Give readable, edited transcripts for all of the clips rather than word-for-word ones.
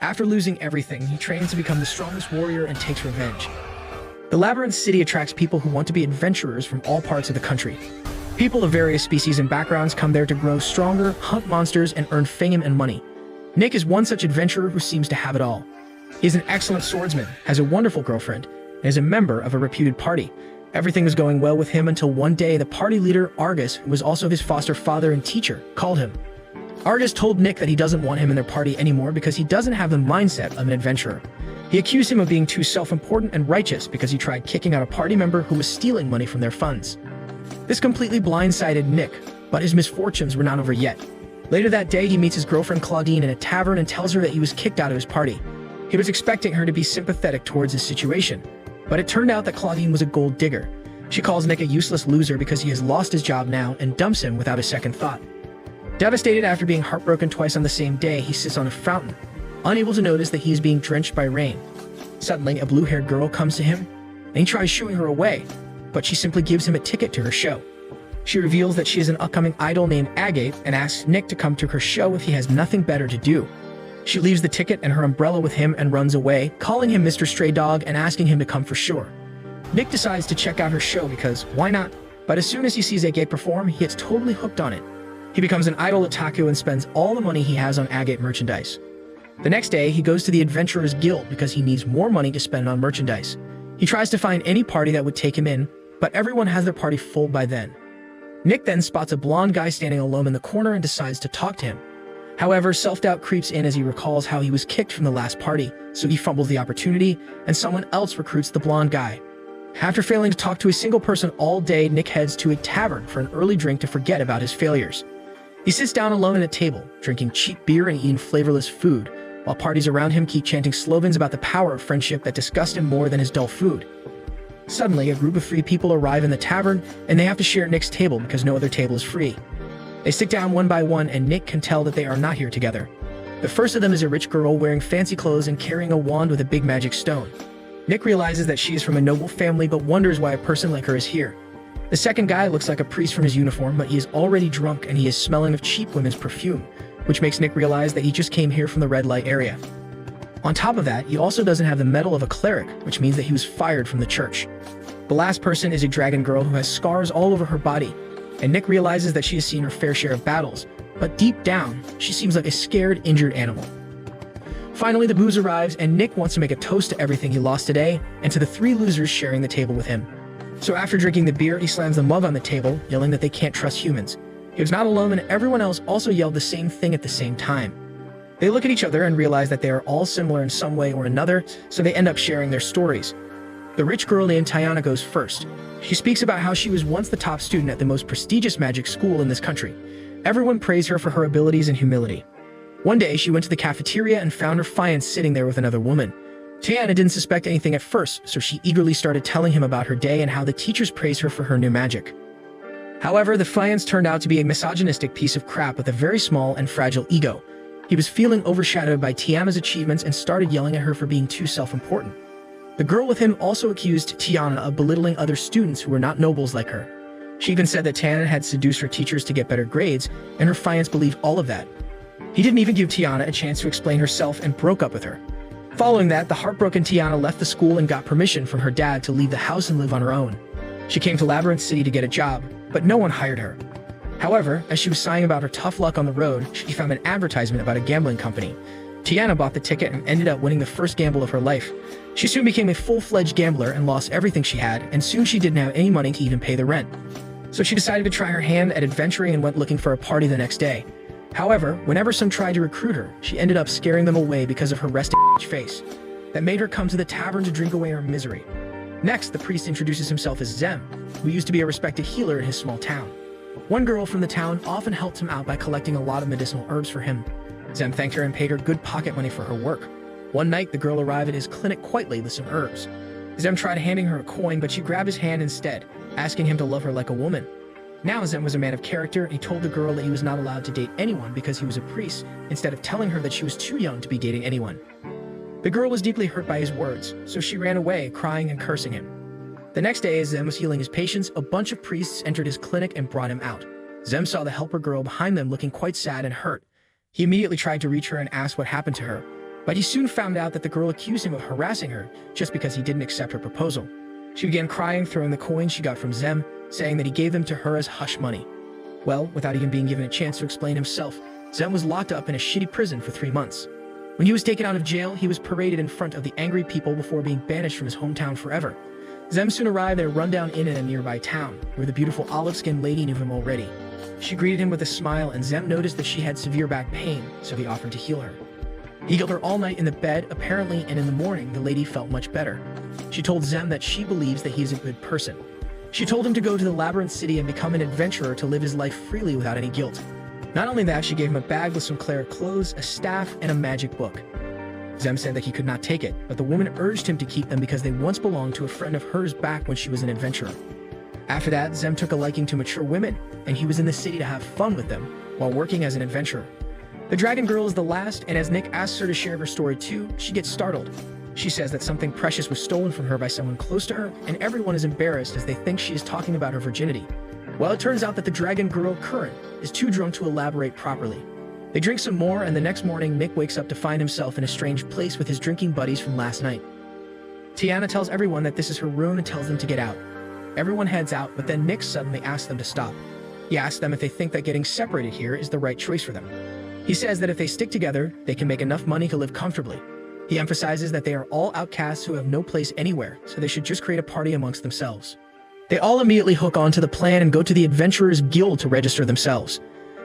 After losing everything, he trains to become the strongest warrior and takes revenge. The Labyrinth City attracts people who want to be adventurers from all parts of the country. People of various species and backgrounds come there to grow stronger, hunt monsters, and earn fame and money. Nick is one such adventurer who seems to have it all. He is an excellent swordsman, has a wonderful girlfriend, and is a member of a reputed party. Everything was going well with him until one day the party leader, Argus, who was also his foster father and teacher, called him. Argus told Nick that he doesn't want him in their party anymore because he doesn't have the mindset of an adventurer. He accused him of being too self-important and righteous because he tried kicking out a party member who was stealing money from their funds. This completely blindsided Nick, but his misfortunes were not over yet. Later that day, he meets his girlfriend Claudine in a tavern and tells her that he was kicked out of his party. He was expecting her to be sympathetic towards his situation, but it turned out that Claudine was a gold digger. She calls Nick a useless loser because he has lost his job now and dumps him without a second thought. Devastated after being heartbroken twice on the same day, he sits on a fountain, unable to notice that he is being drenched by rain. Suddenly, a blue-haired girl comes to him, and he tries shooing her away, but she simply gives him a ticket to her show. She reveals that she is an upcoming idol named Agate and asks Nick to come to her show if he has nothing better to do. She leaves the ticket and her umbrella with him and runs away, calling him Mr. Stray Dog and asking him to come for sure. Nick decides to check out her show because, why not? But as soon as he sees Agate perform, he gets totally hooked on it. He becomes an idol otaku and spends all the money he has on Agate merchandise. The next day, he goes to the Adventurers Guild because he needs more money to spend on merchandise. He tries to find any party that would take him in, but everyone has their party full by then. Nick then spots a blonde guy standing alone in the corner and decides to talk to him. However, self-doubt creeps in as he recalls how he was kicked from the last party, so he fumbles the opportunity, and someone else recruits the blonde guy. After failing to talk to a single person all day, Nick heads to a tavern for an early drink to forget about his failures. He sits down alone at a table, drinking cheap beer and eating flavorless food, while parties around him keep chanting slogans about the power of friendship that disgust him more than his dull food. Suddenly, a group of free people arrive in the tavern, and they have to share Nick's table because no other table is free. They sit down one by one, and Nick can tell that they are not here together. The first of them is a rich girl wearing fancy clothes and carrying a wand with a big magic stone. Nick realizes that she is from a noble family but wonders why a person like her is here. The second guy looks like a priest from his uniform, but he is already drunk and he is smelling of cheap women's perfume, which makes Nick realize that he just came here from the red light area. On top of that, he also doesn't have the medal of a cleric, which means that he was fired from the church. The last person is a dragon girl who has scars all over her body, and Nick realizes that she has seen her fair share of battles, but deep down, she seems like a scared, injured animal. Finally, the booze arrives, and Nick wants to make a toast to everything he lost today, and to the three losers sharing the table with him. So after drinking the beer, he slams the mug on the table, yelling that they can't trust humans. He was not alone, and everyone else also yelled the same thing at the same time. They look at each other and realize that they are all similar in some way or another, so they end up sharing their stories. The rich girl named Tiana goes first. She speaks about how she was once the top student at the most prestigious magic school in this country. Everyone praised her for her abilities and humility. One day, she went to the cafeteria and found her fiancé sitting there with another woman. Tiana didn't suspect anything at first, so she eagerly started telling him about her day and how the teachers praised her for her new magic. However, the fiancé turned out to be a misogynistic piece of crap with a very small and fragile ego. He was feeling overshadowed by Tiana's achievements and started yelling at her for being too self-important. The girl with him also accused Tiana of belittling other students who were not nobles like her. She even said that Tiana had seduced her teachers to get better grades, and her fiancé believed all of that. He didn't even give Tiana a chance to explain herself and broke up with her. Following that, the heartbroken Tiana left the school and got permission from her dad to leave the house and live on her own. She came to Labyrinth City to get a job, but no one hired her. However, as she was sighing about her tough luck on the road, she found an advertisement about a gambling company. Tiana bought the ticket and ended up winning the first gamble of her life. She soon became a full-fledged gambler and lost everything she had, and soon she didn't have any money to even pay the rent. So she decided to try her hand at adventuring and went looking for a party the next day. However, whenever some tried to recruit her, she ended up scaring them away because of her resting face. That made her come to the tavern to drink away her misery. Next, the priest introduces himself as Zem, who used to be a respected healer in his small town. One girl from the town often helped him out by collecting a lot of medicinal herbs for him. Zem thanked her and paid her good pocket money for her work. One night, the girl arrived at his clinic quite late with some herbs. Zem tried handing her a coin, but she grabbed his hand instead, asking him to love her like a woman. Now Zem was a man of character, and he told the girl that he was not allowed to date anyone because he was a priest, instead of telling her that she was too young to be dating anyone. The girl was deeply hurt by his words, so she ran away, crying and cursing him. The next day, as Zem was healing his patients, a bunch of priests entered his clinic and brought him out. Zem saw the helper girl behind them looking quite sad and hurt. He immediately tried to reach her and asked what happened to her. But he soon found out that the girl accused him of harassing her just because he didn't accept her proposal. She began crying, throwing the coins she got from Zem, saying that he gave them to her as hush money. Well, without even being given a chance to explain himself, Zem was locked up in a shitty prison for 3 months. When he was taken out of jail, he was paraded in front of the angry people before being banished from his hometown forever. Zem soon arrived at a rundown inn in a nearby town, where the beautiful olive-skinned lady knew him already. She greeted him with a smile, and Zem noticed that she had severe back pain, so he offered to heal her. He healed her all night in the bed, apparently, and in the morning, the lady felt much better. She told Zem that she believes that he is a good person. She told him to go to the Labyrinth City and become an adventurer to live his life freely without any guilt. Not only that, she gave him a bag with some cleric clothes, a staff, and a magic book. Zem said that he could not take it, but the woman urged him to keep them because they once belonged to a friend of hers back when she was an adventurer. After that, Zem took a liking to mature women, and he was in the city to have fun with them while working as an adventurer. The dragon girl is the last, and as Nick asks her to share her story too, she gets startled. She says that something precious was stolen from her by someone close to her, and everyone is embarrassed as they think she is talking about her virginity. Well, it turns out that the dragon girl, Curran, is too drunk to elaborate properly. They drink some more, and the next morning, Nick wakes up to find himself in a strange place with his drinking buddies from last night. Tiana tells everyone that this is her room and tells them to get out. Everyone heads out, but then Nick suddenly asks them to stop. He asks them if they think that getting separated here is the right choice for them. He says that if they stick together, they can make enough money to live comfortably. He emphasizes that they are all outcasts who have no place anywhere, so they should just create a party amongst themselves. They all immediately hook on to the plan and go to the Adventurers Guild to register themselves.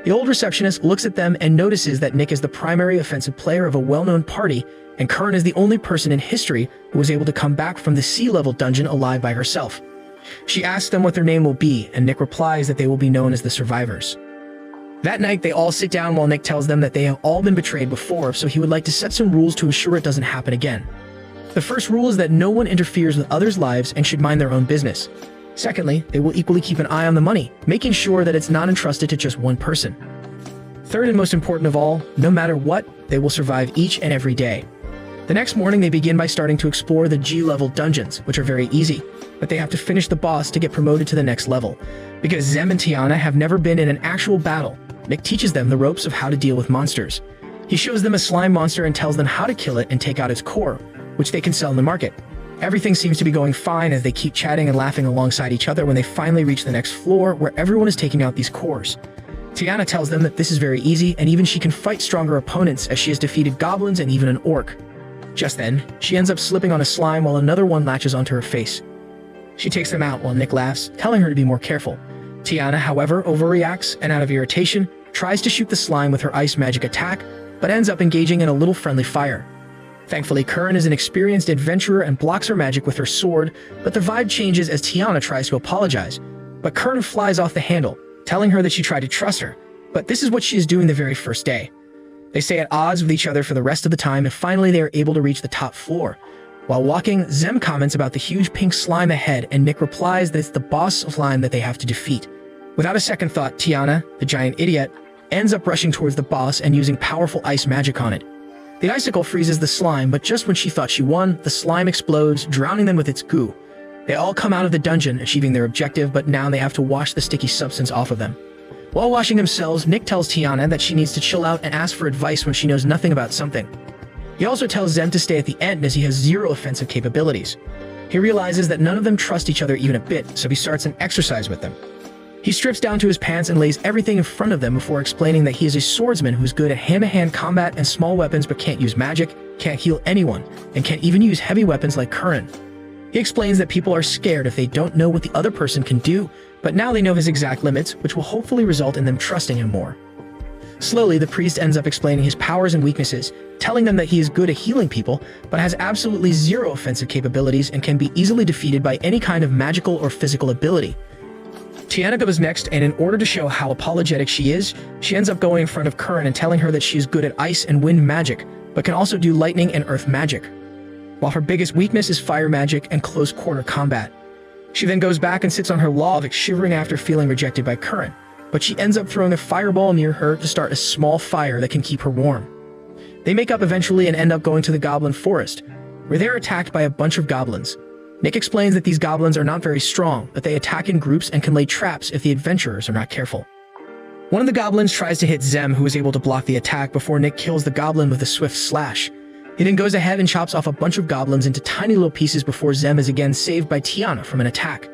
The old receptionist looks at them and notices that Nick is the primary offensive player of a well-known party, and Curran is the only person in history who was able to come back from the sea-level dungeon alive by herself. She asks them what their name will be, and Nick replies that they will be known as the Survivors. That night, they all sit down while Nick tells them that they have all been betrayed before, so he would like to set some rules to ensure it doesn't happen again. The first rule is that no one interferes with others' lives and should mind their own business. Secondly, they will equally keep an eye on the money, making sure that it's not entrusted to just one person. Third and most important of all, no matter what, they will survive each and every day. The next morning, they begin by starting to explore the G-level dungeons, which are very easy, but they have to finish the boss to get promoted to the next level. Because Zem and Tiana have never been in an actual battle, Nick teaches them the ropes of how to deal with monsters. He shows them a slime monster and tells them how to kill it and take out its core, which they can sell in the market. Everything seems to be going fine as they keep chatting and laughing alongside each other when they finally reach the next floor where everyone is taking out these cores. Tiana tells them that this is very easy and even she can fight stronger opponents as she has defeated goblins and even an orc. Just then, she ends up slipping on a slime while another one latches onto her face. She takes them out while Nick laughs, telling her to be more careful. Tiana, however, overreacts and out of irritation, tries to shoot the slime with her ice magic attack, but ends up engaging in a little friendly fire. Thankfully, Curran is an experienced adventurer and blocks her magic with her sword, but the vibe changes as Tiana tries to apologize. But Curran flies off the handle, telling her that she tried to trust her, but this is what she is doing the very first day. They stay at odds with each other for the rest of the time, and finally they are able to reach the top floor. While walking, Zem comments about the huge pink slime ahead, and Nick replies that it's the boss slime that they have to defeat. Without a second thought, Tiana, the giant idiot, ends up rushing towards the boss and using powerful ice magic on it. The icicle freezes the slime, but just when she thought she won, the slime explodes, drowning them with its goo. They all come out of the dungeon, achieving their objective, but now they have to wash the sticky substance off of them. While washing themselves, Nick tells Tiana that she needs to chill out and ask for advice when she knows nothing about something. He also tells Zem to stay at the end as he has zero offensive capabilities. He realizes that none of them trust each other even a bit, so he starts an exercise with them. He strips down to his pants and lays everything in front of them before explaining that he is a swordsman who's good at hand-to-hand combat and small weapons but can't use magic, can't heal anyone, and can't even use heavy weapons like Curran. He explains that people are scared if they don't know what the other person can do, but now they know his exact limits, which will hopefully result in them trusting him more. Slowly, the priest ends up explaining his powers and weaknesses, telling them that he is good at healing people, but has absolutely zero offensive capabilities and can be easily defeated by any kind of magical or physical ability. Tiana goes next, and in order to show how apologetic she is, she ends up going in front of Curran and telling her that she is good at ice and wind magic, but can also do lightning and earth magic, while her biggest weakness is fire magic and close-quarter combat. She then goes back and sits on her log, shivering after feeling rejected by Curran, but she ends up throwing a fireball near her to start a small fire that can keep her warm. They make up eventually and end up going to the Goblin Forest, where they're attacked by a bunch of goblins. Nick explains that these goblins are not very strong, but they attack in groups and can lay traps if the adventurers are not careful. One of the goblins tries to hit Zem, who is able to block the attack before Nick kills the goblin with a swift slash. He then goes ahead and chops off a bunch of goblins into tiny little pieces before Zem is again saved by Tiana from an attack.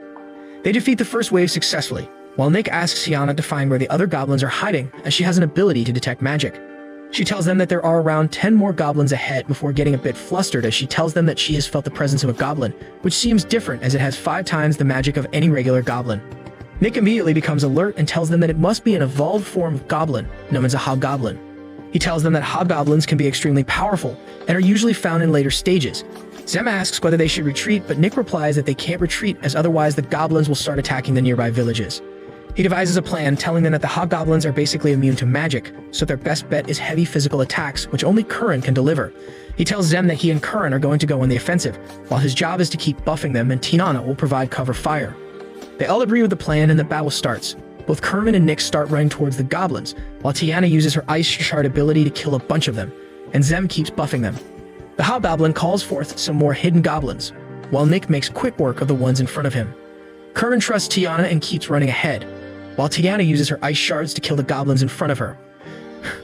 They defeat the first wave successfully, while Nick asks Tiana to find where the other goblins are hiding, as she has an ability to detect magic. She tells them that there are around 10 more goblins ahead before getting a bit flustered as she tells them that she has felt the presence of a goblin, which seems different as it has 5 times the magic of any regular goblin. Nick immediately becomes alert and tells them that it must be an evolved form of goblin, known as a hobgoblin. He tells them that hobgoblins can be extremely powerful and are usually found in later stages. Zem asks whether they should retreat, but Nick replies that they can't retreat as otherwise the goblins will start attacking the nearby villages. He devises a plan telling them that the hobgoblins are basically immune to magic, so their best bet is heavy physical attacks, which only Curran can deliver. He tells Zem that he and Curran are going to go on the offensive, while his job is to keep buffing them and Tiana will provide cover fire. They all agree with the plan and the battle starts. Both Kerman and Nick start running towards the goblins, while Tiana uses her ice shard ability to kill a bunch of them, and Zem keeps buffing them. The hobgoblin calls forth some more hidden goblins, while Nick makes quick work of the ones in front of him. Kerman trusts Tiana and keeps running ahead, while Tiana uses her ice shards to kill the goblins in front of her.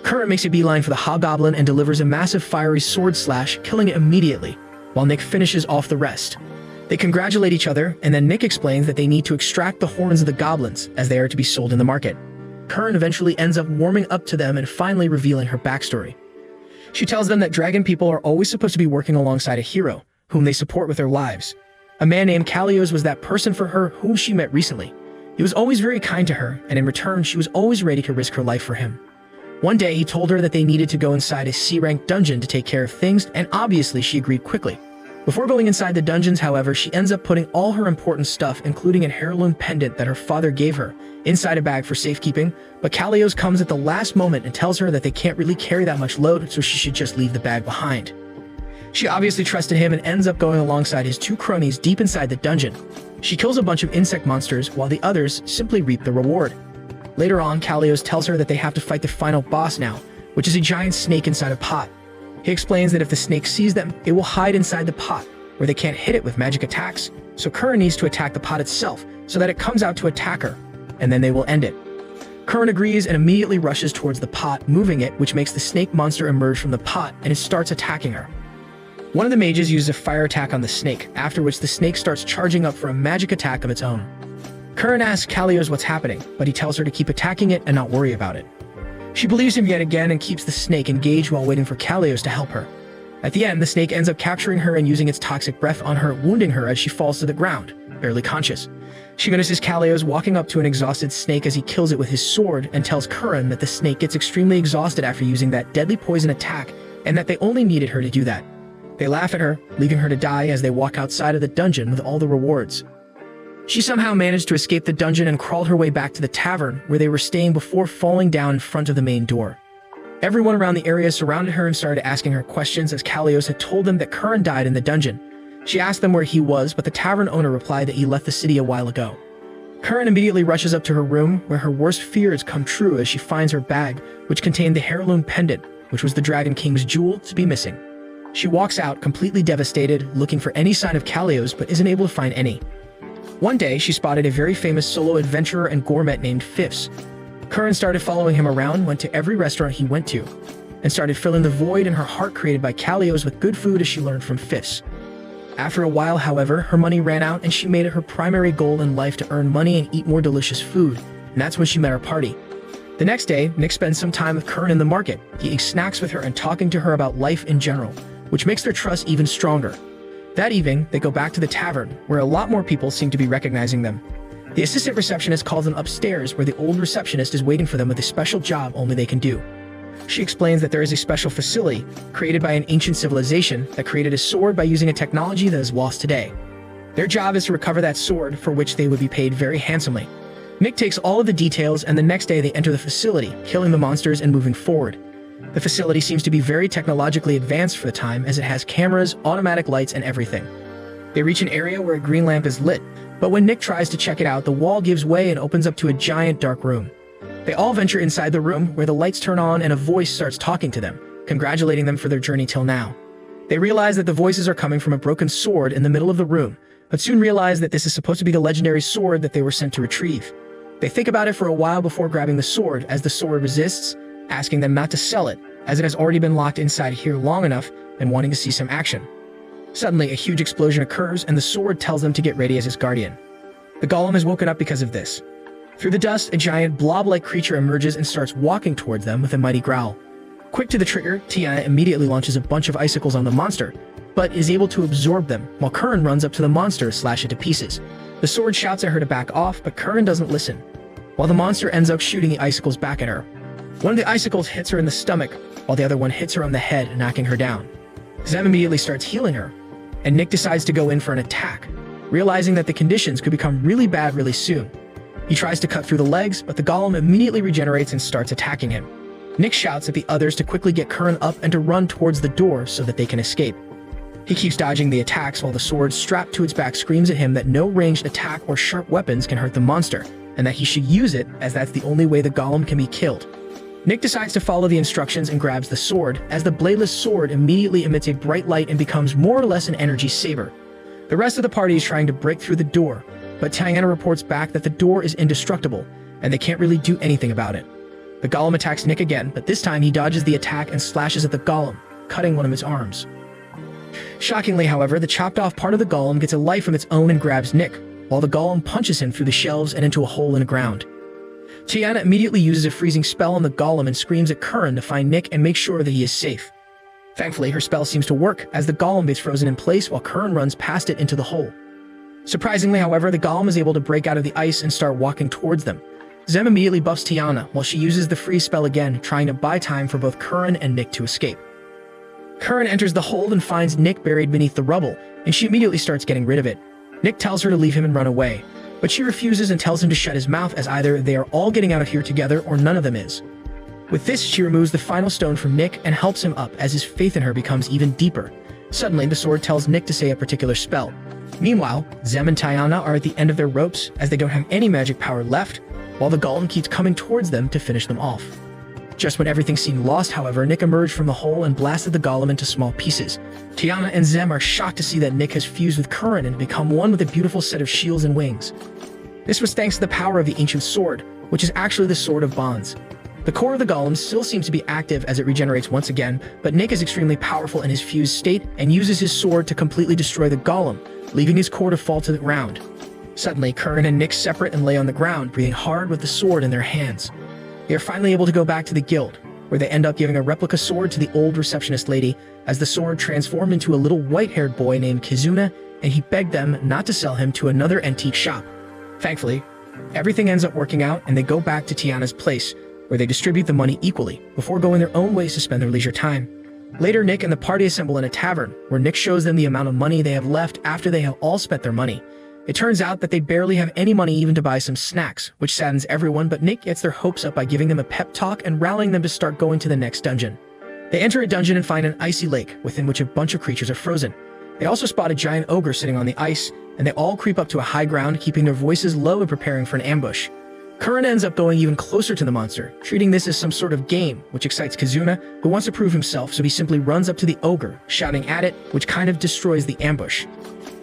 Curran makes a beeline for the hobgoblin and delivers a massive fiery sword slash, killing it immediately, while Nick finishes off the rest. They congratulate each other, and then Nick explains that they need to extract the horns of the goblins, as they are to be sold in the market. Curran eventually ends up warming up to them and finally revealing her backstory. She tells them that dragon people are always supposed to be working alongside a hero, whom they support with their lives. A man named Kalios was that person for her whom she met recently. He was always very kind to her, and in return she was always ready to risk her life for him. One day he told her that they needed to go inside a C-rank dungeon to take care of things, and obviously she agreed quickly. Before going inside the dungeons, however, she ends up putting all her important stuff, including an heirloom pendant that her father gave her, inside a bag for safekeeping, but Kalios comes at the last moment and tells her that they can't really carry that much load, so she should just leave the bag behind. She obviously trusted him and ends up going alongside his 2 cronies deep inside the dungeon. She kills a bunch of insect monsters while the others simply reap the reward. Later on, Kalios tells her that they have to fight the final boss now, which is a giant snake inside a pot. He explains that if the snake sees them, it will hide inside the pot, where they can't hit it with magic attacks, so Curran needs to attack the pot itself so that it comes out to attack her, and then they will end it. Curran agrees and immediately rushes towards the pot, moving it, which makes the snake monster emerge from the pot and it starts attacking her. One of the mages uses a fire attack on the snake, after which the snake starts charging up for a magic attack of its own. Curran asks Kalios what's happening, but he tells her to keep attacking it and not worry about it. She believes him yet again and keeps the snake engaged while waiting for Kalios to help her. At the end, the snake ends up capturing her and using its toxic breath on her, wounding her as she falls to the ground, barely conscious. She notices Kalios walking up to an exhausted snake as he kills it with his sword and tells Curran that the snake gets extremely exhausted after using that deadly poison attack and that they only needed her to do that. They laugh at her, leaving her to die as they walk outside of the dungeon with all the rewards. She somehow managed to escape the dungeon and crawled her way back to the tavern where they were staying before falling down in front of the main door. Everyone around the area surrounded her and started asking her questions as Kalios had told them that Curran died in the dungeon. She asked them where he was, but the tavern owner replied that he left the city a while ago. Curran immediately rushes up to her room where her worst fears come true as she finds her bag, which contained the heirloom pendant, which was the Dragon King's jewel, to be missing. She walks out completely devastated, looking for any sign of Kalios but isn't able to find any. One day, she spotted a very famous solo adventurer and gourmet named Fifs. Curran started following him around, went to every restaurant he went to, and started filling the void in her heart created by Kalios with good food as she learned from Fifs. After a while, however, her money ran out and she made it her primary goal in life to earn money and eat more delicious food, and that's when she met our party. The next day, Nick spends some time with Curran in the market, eating snacks with her and talking to her about life in general, which makes their trust even stronger. That evening, they go back to the tavern, where a lot more people seem to be recognizing them. The assistant receptionist calls them upstairs, where the old receptionist is waiting for them with a special job only they can do. She explains that there is a special facility, created by an ancient civilization, that created a sword by using a technology that is lost today. Their job is to recover that sword, for which they would be paid very handsomely. Nick takes all of the details, and the next day they enter the facility, killing the monsters and moving forward. The facility seems to be very technologically advanced for the time, as it has cameras, automatic lights, and everything. They reach an area where a green lamp is lit, but when Nick tries to check it out, the wall gives way and opens up to a giant dark room. They all venture inside the room, where the lights turn on and a voice starts talking to them, congratulating them for their journey till now. They realize that the voices are coming from a broken sword in the middle of the room, but soon realize that this is supposed to be the legendary sword that they were sent to retrieve. They think about it for a while before grabbing the sword, as the sword resists, asking them not to sell it, as it has already been locked inside here long enough, and wanting to see some action. Suddenly, a huge explosion occurs, and the sword tells them to get ready as his guardian. The golem has woken up because of this. Through the dust, a giant blob-like creature emerges and starts walking towards them with a mighty growl. Quick to the trigger, Tiana immediately launches a bunch of icicles on the monster, but is able to absorb them, while Curran runs up to the monster to slash it to pieces. The sword shouts at her to back off, but Curran doesn't listen, while the monster ends up shooting the icicles back at her. One of the icicles hits her in the stomach, while the other one hits her on the head, knocking her down. Zem immediately starts healing her, and Nick decides to go in for an attack, realizing that the conditions could become really bad really soon. He tries to cut through the legs, but the golem immediately regenerates and starts attacking him. Nick shouts at the others to quickly get Curran up and to run towards the door so that they can escape. He keeps dodging the attacks while the sword strapped to its back screams at him that no ranged attack or sharp weapons can hurt the monster, and that he should use it as that's the only way the golem can be killed. Nick decides to follow the instructions and grabs the sword, as the bladeless sword immediately emits a bright light and becomes more or less an energy saber. The rest of the party is trying to break through the door, but Tiana reports back that the door is indestructible, and they can't really do anything about it. The golem attacks Nick again, but this time he dodges the attack and slashes at the golem, cutting one of his arms. Shockingly, however, the chopped-off part of the golem gets a life of its own and grabs Nick, while the golem punches him through the shelves and into a hole in the ground. Tiana immediately uses a freezing spell on the golem and screams at Curran to find Nick and make sure that he is safe. Thankfully, her spell seems to work, as the golem gets frozen in place while Curran runs past it into the hole. Surprisingly, however, the golem is able to break out of the ice and start walking towards them. Zem immediately buffs Tiana, while she uses the freeze spell again, trying to buy time for both Curran and Nick to escape. Curran enters the hold and finds Nick buried beneath the rubble, and she immediately starts getting rid of it. Nick tells her to leave him and run away, but she refuses and tells him to shut his mouth, as either they are all getting out of here together or none of them is. With this, she removes the final stone from Nick and helps him up as his faith in her becomes even deeper. Suddenly, the sword tells Nick to say a particular spell. Meanwhile, Zem and Tiana are at the end of their ropes, as they don't have any magic power left, while the golem keeps coming towards them to finish them off. Just when everything seemed lost, however, Nick emerged from the hole and blasted the golem into small pieces. Tiana and Zem are shocked to see that Nick has fused with Curran and become one with a beautiful set of shields and wings. This was thanks to the power of the ancient sword, which is actually the Sword of Bonds. The core of the golem still seems to be active as it regenerates once again, but Nick is extremely powerful in his fused state and uses his sword to completely destroy the golem, leaving his core to fall to the ground. Suddenly, Curran and Nick separate and lay on the ground, breathing hard with the sword in their hands. They are finally able to go back to the guild, where they end up giving a replica sword to the old receptionist lady, as the sword transformed into a little white-haired boy named Kizuna, and he begged them not to sell him to another antique shop. Thankfully, everything ends up working out, and they go back to Tiana's place, where they distribute the money equally, before going their own ways to spend their leisure time. Later, Nick and the party assemble in a tavern, where Nick shows them the amount of money they have left after they have all spent their money. It turns out that they barely have any money even to buy some snacks, which saddens everyone, but Nick gets their hopes up by giving them a pep talk and rallying them to start going to the next dungeon. They enter a dungeon and find an icy lake, within which a bunch of creatures are frozen. They also spot a giant ogre sitting on the ice, and they all creep up to a high ground, keeping their voices low and preparing for an ambush. Curran ends up going even closer to the monster, treating this as some sort of game, which excites Kizuna, who wants to prove himself, so he simply runs up to the ogre, shouting at it, which kind of destroys the ambush.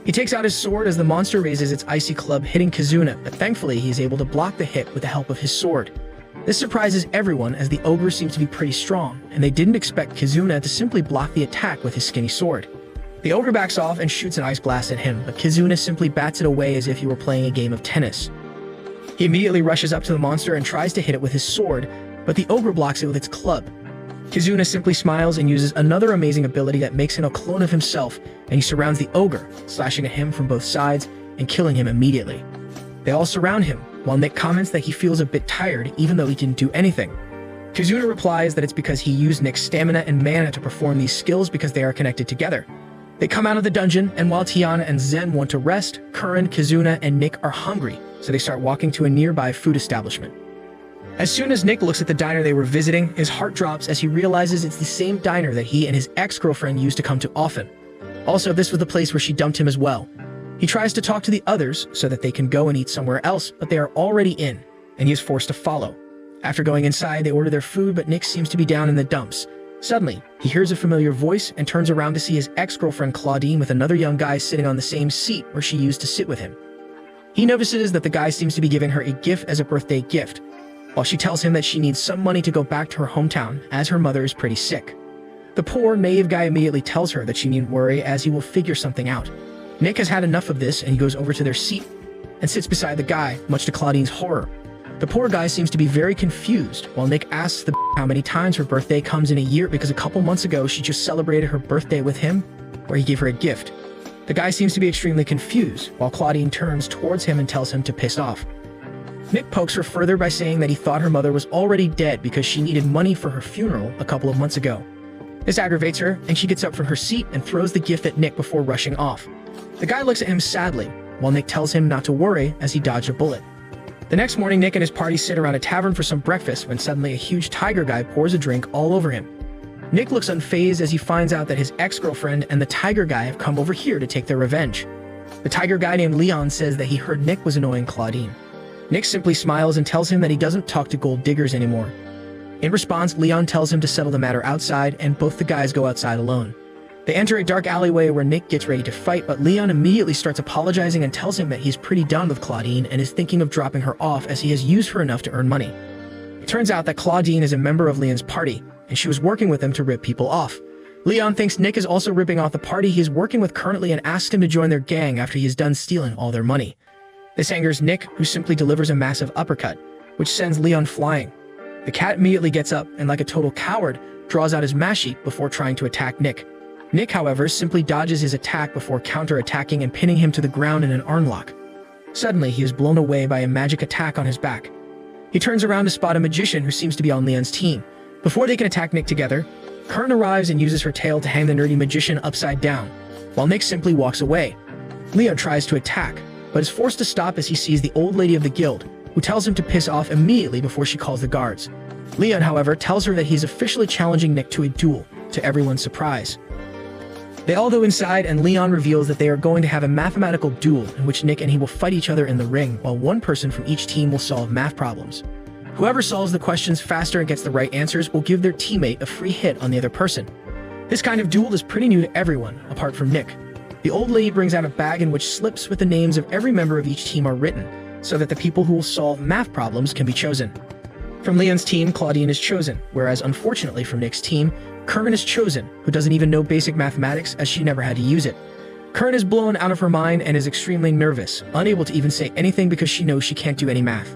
He takes out his sword as the monster raises its icy club, hitting Kizuna, but thankfully he is able to block the hit with the help of his sword. This surprises everyone, as the ogre seems to be pretty strong, and they didn't expect Kizuna to simply block the attack with his skinny sword. The ogre backs off and shoots an ice blast at him, but Kizuna simply bats it away as if he were playing a game of tennis. He immediately rushes up to the monster and tries to hit it with his sword, but the ogre blocks it with its club. Kizuna simply smiles and uses another amazing ability that makes him a clone of himself, and he surrounds the ogre, slashing at him from both sides and killing him immediately. They all surround him, while Nick comments that he feels a bit tired even though he didn't do anything. Kizuna replies that it's because he used Nick's stamina and mana to perform these skills because they are connected together. They come out of the dungeon, and while Tiana and Zen want to rest, Curran, Kizuna, and Nick are hungry, so they start walking to a nearby food establishment. As soon as Nick looks at the diner they were visiting, his heart drops as he realizes it's the same diner that he and his ex-girlfriend used to come to often. Also, this was the place where she dumped him as well. He tries to talk to the others so that they can go and eat somewhere else, but they are already in, and he is forced to follow. After going inside, they order their food, but Nick seems to be down in the dumps. Suddenly, he hears a familiar voice and turns around to see his ex-girlfriend Claudine with another young guy sitting on the same seat where she used to sit with him. He notices that the guy seems to be giving her a gift as a birthday gift, while she tells him that she needs some money to go back to her hometown, as her mother is pretty sick. The poor, naive guy immediately tells her that she needn't worry as he will figure something out. Nick has had enough of this and he goes over to their seat and sits beside the guy, much to Claudine's horror. The poor guy seems to be very confused, while Nick asks the how many times her birthday comes in a year because a couple months ago she just celebrated her birthday with him, where he gave her a gift. The guy seems to be extremely confused, while Claudine turns towards him and tells him to piss off. Nick pokes her further by saying that he thought her mother was already dead because she needed money for her funeral a couple of months ago. This aggravates her, and she gets up from her seat and throws the gift at Nick before rushing off. The guy looks at him sadly, while Nick tells him not to worry as he dodged a bullet. The next morning, Nick and his party sit around a tavern for some breakfast when suddenly a huge tiger guy pours a drink all over him. Nick looks unfazed as he finds out that his ex-girlfriend and the tiger guy have come over here to take their revenge. The tiger guy named Leon says that he heard Nick was annoying Claudine. Nick simply smiles and tells him that he doesn't talk to gold diggers anymore. In response, Leon tells him to settle the matter outside, and both the guys go outside alone. They enter a dark alleyway where Nick gets ready to fight, but Leon immediately starts apologizing and tells him that he's pretty done with Claudine and is thinking of dropping her off as he has used her enough to earn money. It turns out that Claudine is a member of Leon's party, and she was working with him to rip people off. Leon thinks Nick is also ripping off the party he is working with currently and asks him to join their gang after he is done stealing all their money. This angers Nick, who simply delivers a massive uppercut, which sends Leon flying. The cat immediately gets up and, like a total coward, draws out his mashie before trying to attack Nick. Nick, however, simply dodges his attack before counter-attacking and pinning him to the ground in an arm lock. Suddenly, he is blown away by a magic attack on his back. He turns around to spot a magician who seems to be on Leon's team. Before they can attack Nick together, Kern arrives and uses her tail to hang the nerdy magician upside down, while Nick simply walks away. Leon tries to attack, but is forced to stop as he sees the old lady of the guild, who tells him to piss off immediately before she calls the guards. Leon, however, tells her that he's officially challenging Nick to a duel, to everyone's surprise. They all go inside, and Leon reveals that they are going to have a mathematical duel in which Nick and he will fight each other in the ring, while one person from each team will solve math problems. Whoever solves the questions faster and gets the right answers will give their teammate a free hit on the other person. This kind of duel is pretty new to everyone, apart from Nick. The old lady brings out a bag in which slips with the names of every member of each team are written, so that the people who will solve math problems can be chosen. From Leon's team, Claudine is chosen, whereas unfortunately from Nick's team, Kern is chosen, who doesn't even know basic mathematics as she never had to use it. Kern is blown out of her mind and is extremely nervous, unable to even say anything because she knows she can't do any math.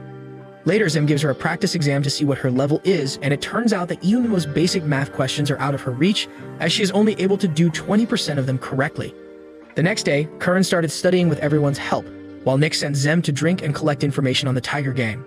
Later, Zem gives her a practice exam to see what her level is, and it turns out that even the most basic math questions are out of her reach, as she is only able to do 20% of them correctly. The next day, Kern started studying with everyone's help, while Nick sent Zem to drink and collect information on the Tiger Gang.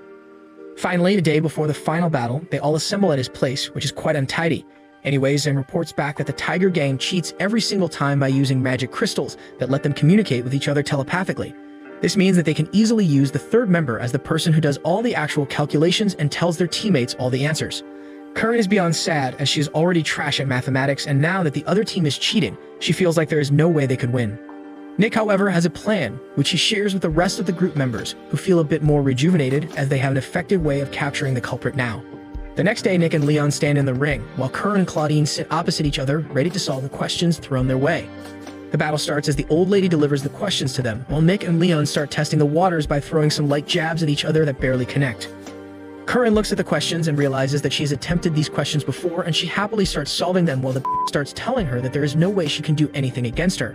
Finally, a day before the final battle, they all assemble at his place, which is quite untidy. Anyways, Zem reports back that the Tiger Gang cheats every single time by using magic crystals that let them communicate with each other telepathically. This means that they can easily use the third member as the person who does all the actual calculations and tells their teammates all the answers. Kern is beyond sad as she is already trash at mathematics, and now that the other team is cheating, she feels like there is no way they could win. Nick, however, has a plan, which he shares with the rest of the group members, who feel a bit more rejuvenated as they have an effective way of capturing the culprit now. The next day, Nick and Leon stand in the ring, while Kern and Claudine sit opposite each other, ready to solve the questions thrown their way. The battle starts as the old lady delivers the questions to them, while Nick and Leon start testing the waters by throwing some light jabs at each other that barely connect. Kern looks at the questions and realizes that she has attempted these questions before, and she happily starts solving them while the starts telling her that there is no way she can do anything against her.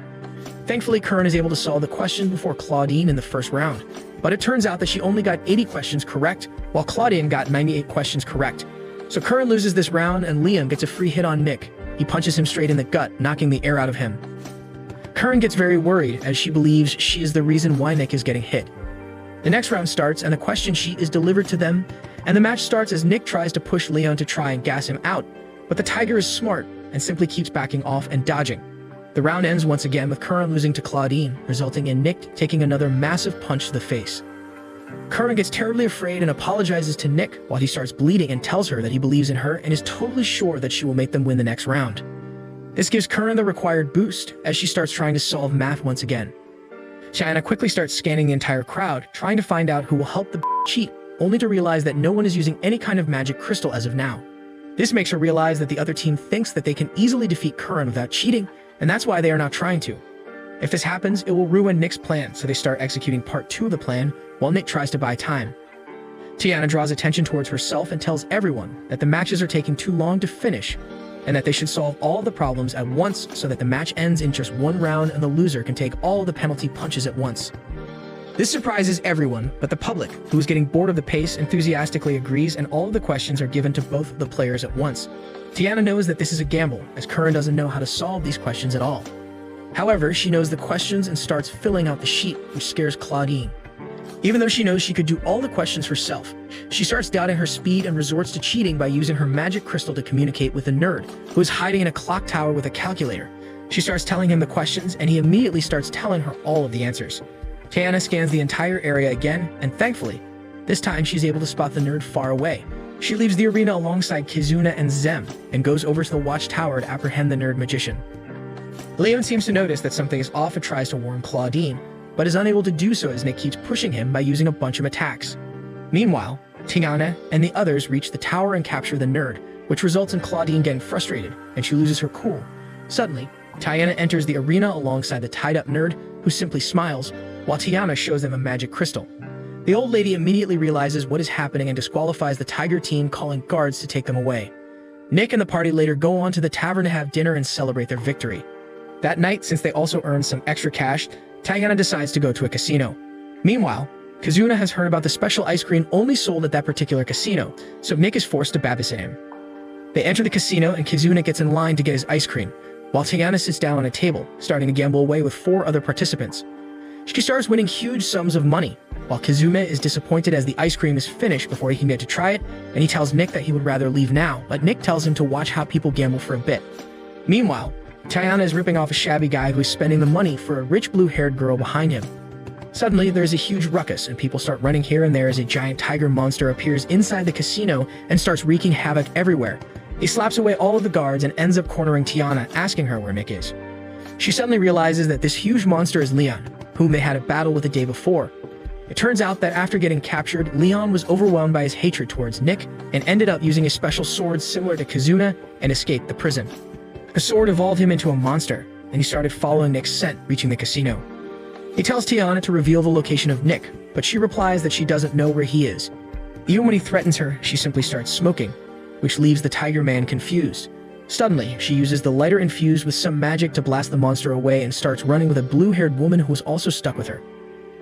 Thankfully, Kern is able to solve the questions before Claudine in the first round, but it turns out that she only got 80 questions correct, while Claudine got 98 questions correct. So Kern loses this round, and Leon gets a free hit on Nick. He punches him straight in the gut, knocking the air out of him. Kern gets very worried as she believes she is the reason why Nick is getting hit. The next round starts, and the question sheet is delivered to them, and the match starts as Nick tries to push Leon to try and gas him out, but the tiger is smart and simply keeps backing off and dodging. The round ends once again with Kern losing to Claudine, resulting in Nick taking another massive punch to the face. Kern gets terribly afraid and apologizes to Nick while he starts bleeding and tells her that he believes in her and is totally sure that she will make them win the next round. This gives Kern the required boost as she starts trying to solve math once again. China quickly starts scanning the entire crowd, trying to find out who will help the cheat, only to realize that no one is using any kind of magic crystal as of now. This makes her realize that the other team thinks that they can easily defeat Kern without cheating, and that's why they are not trying to. If this happens, it will ruin Nick's plan, so they start executing part 2 of the plan, while Nick tries to buy time. Tiana draws attention towards herself and tells everyone that the matches are taking too long to finish, and that they should solve all of the problems at once so that the match ends in just one round and the loser can take all of the penalty punches at once. This surprises everyone, but the public, who is getting bored of the pace, enthusiastically agrees, and all of the questions are given to both of the players at once. Tiana knows that this is a gamble, as Curran doesn't know how to solve these questions at all. However, she knows the questions and starts filling out the sheet, which scares Claudine. Even though she knows she could do all the questions herself, she starts doubting her speed and resorts to cheating by using her magic crystal to communicate with a nerd, who is hiding in a clock tower with a calculator. She starts telling him the questions, and he immediately starts telling her all of the answers. Tiana scans the entire area again, and thankfully, this time she's able to spot the nerd far away. She leaves the arena alongside Kizuna and Zem, and goes over to the watchtower to apprehend the nerd magician. Leon seems to notice that something is off and tries to warn Claudine, but is unable to do so as Nick keeps pushing him by using a bunch of attacks. Meanwhile, Tiana and the others reach the tower and capture the nerd, which results in Claudine getting frustrated, and she loses her cool. Suddenly, Tiana enters the arena alongside the tied-up nerd, who simply smiles, while Tiana shows them a magic crystal. The old lady immediately realizes what is happening and disqualifies the tiger team, calling guards to take them away. Nick and the party later go on to the tavern to have dinner and celebrate their victory. That night, since they also earned some extra cash, Tiana decides to go to a casino. Meanwhile, Kizuna has heard about the special ice cream only sold at that particular casino, so Nick is forced to babysit him. They enter the casino and Kizuna gets in line to get his ice cream, while Tiana sits down on a table, starting to gamble away with 4 other participants. She starts winning huge sums of money, while Kizuna is disappointed as the ice cream is finished before he can get to try it, and he tells Nick that he would rather leave now, but Nick tells him to watch how people gamble for a bit. Meanwhile, Tiana is ripping off a shabby guy who is spending the money for a rich blue-haired girl behind him. Suddenly, there's a huge ruckus, and people start running here and there as a giant tiger monster appears inside the casino and starts wreaking havoc everywhere. He slaps away all of the guards and ends up cornering Tiana, asking her where Nick is. She suddenly realizes that this huge monster is Leon, whom they had a battle with the day before. It turns out that after getting captured, Leon was overwhelmed by his hatred towards Nick and ended up using a special sword similar to Kizuna and escaped the prison. The sword evolved him into a monster, and he started following Nick's scent, reaching the casino. He tells Tiana to reveal the location of Nick, but she replies that she doesn't know where he is. Even when he threatens her, she simply starts smoking, which leaves the Tiger Man confused. Suddenly, she uses the lighter infused with some magic to blast the monster away and starts running with a blue-haired woman who is also stuck with her.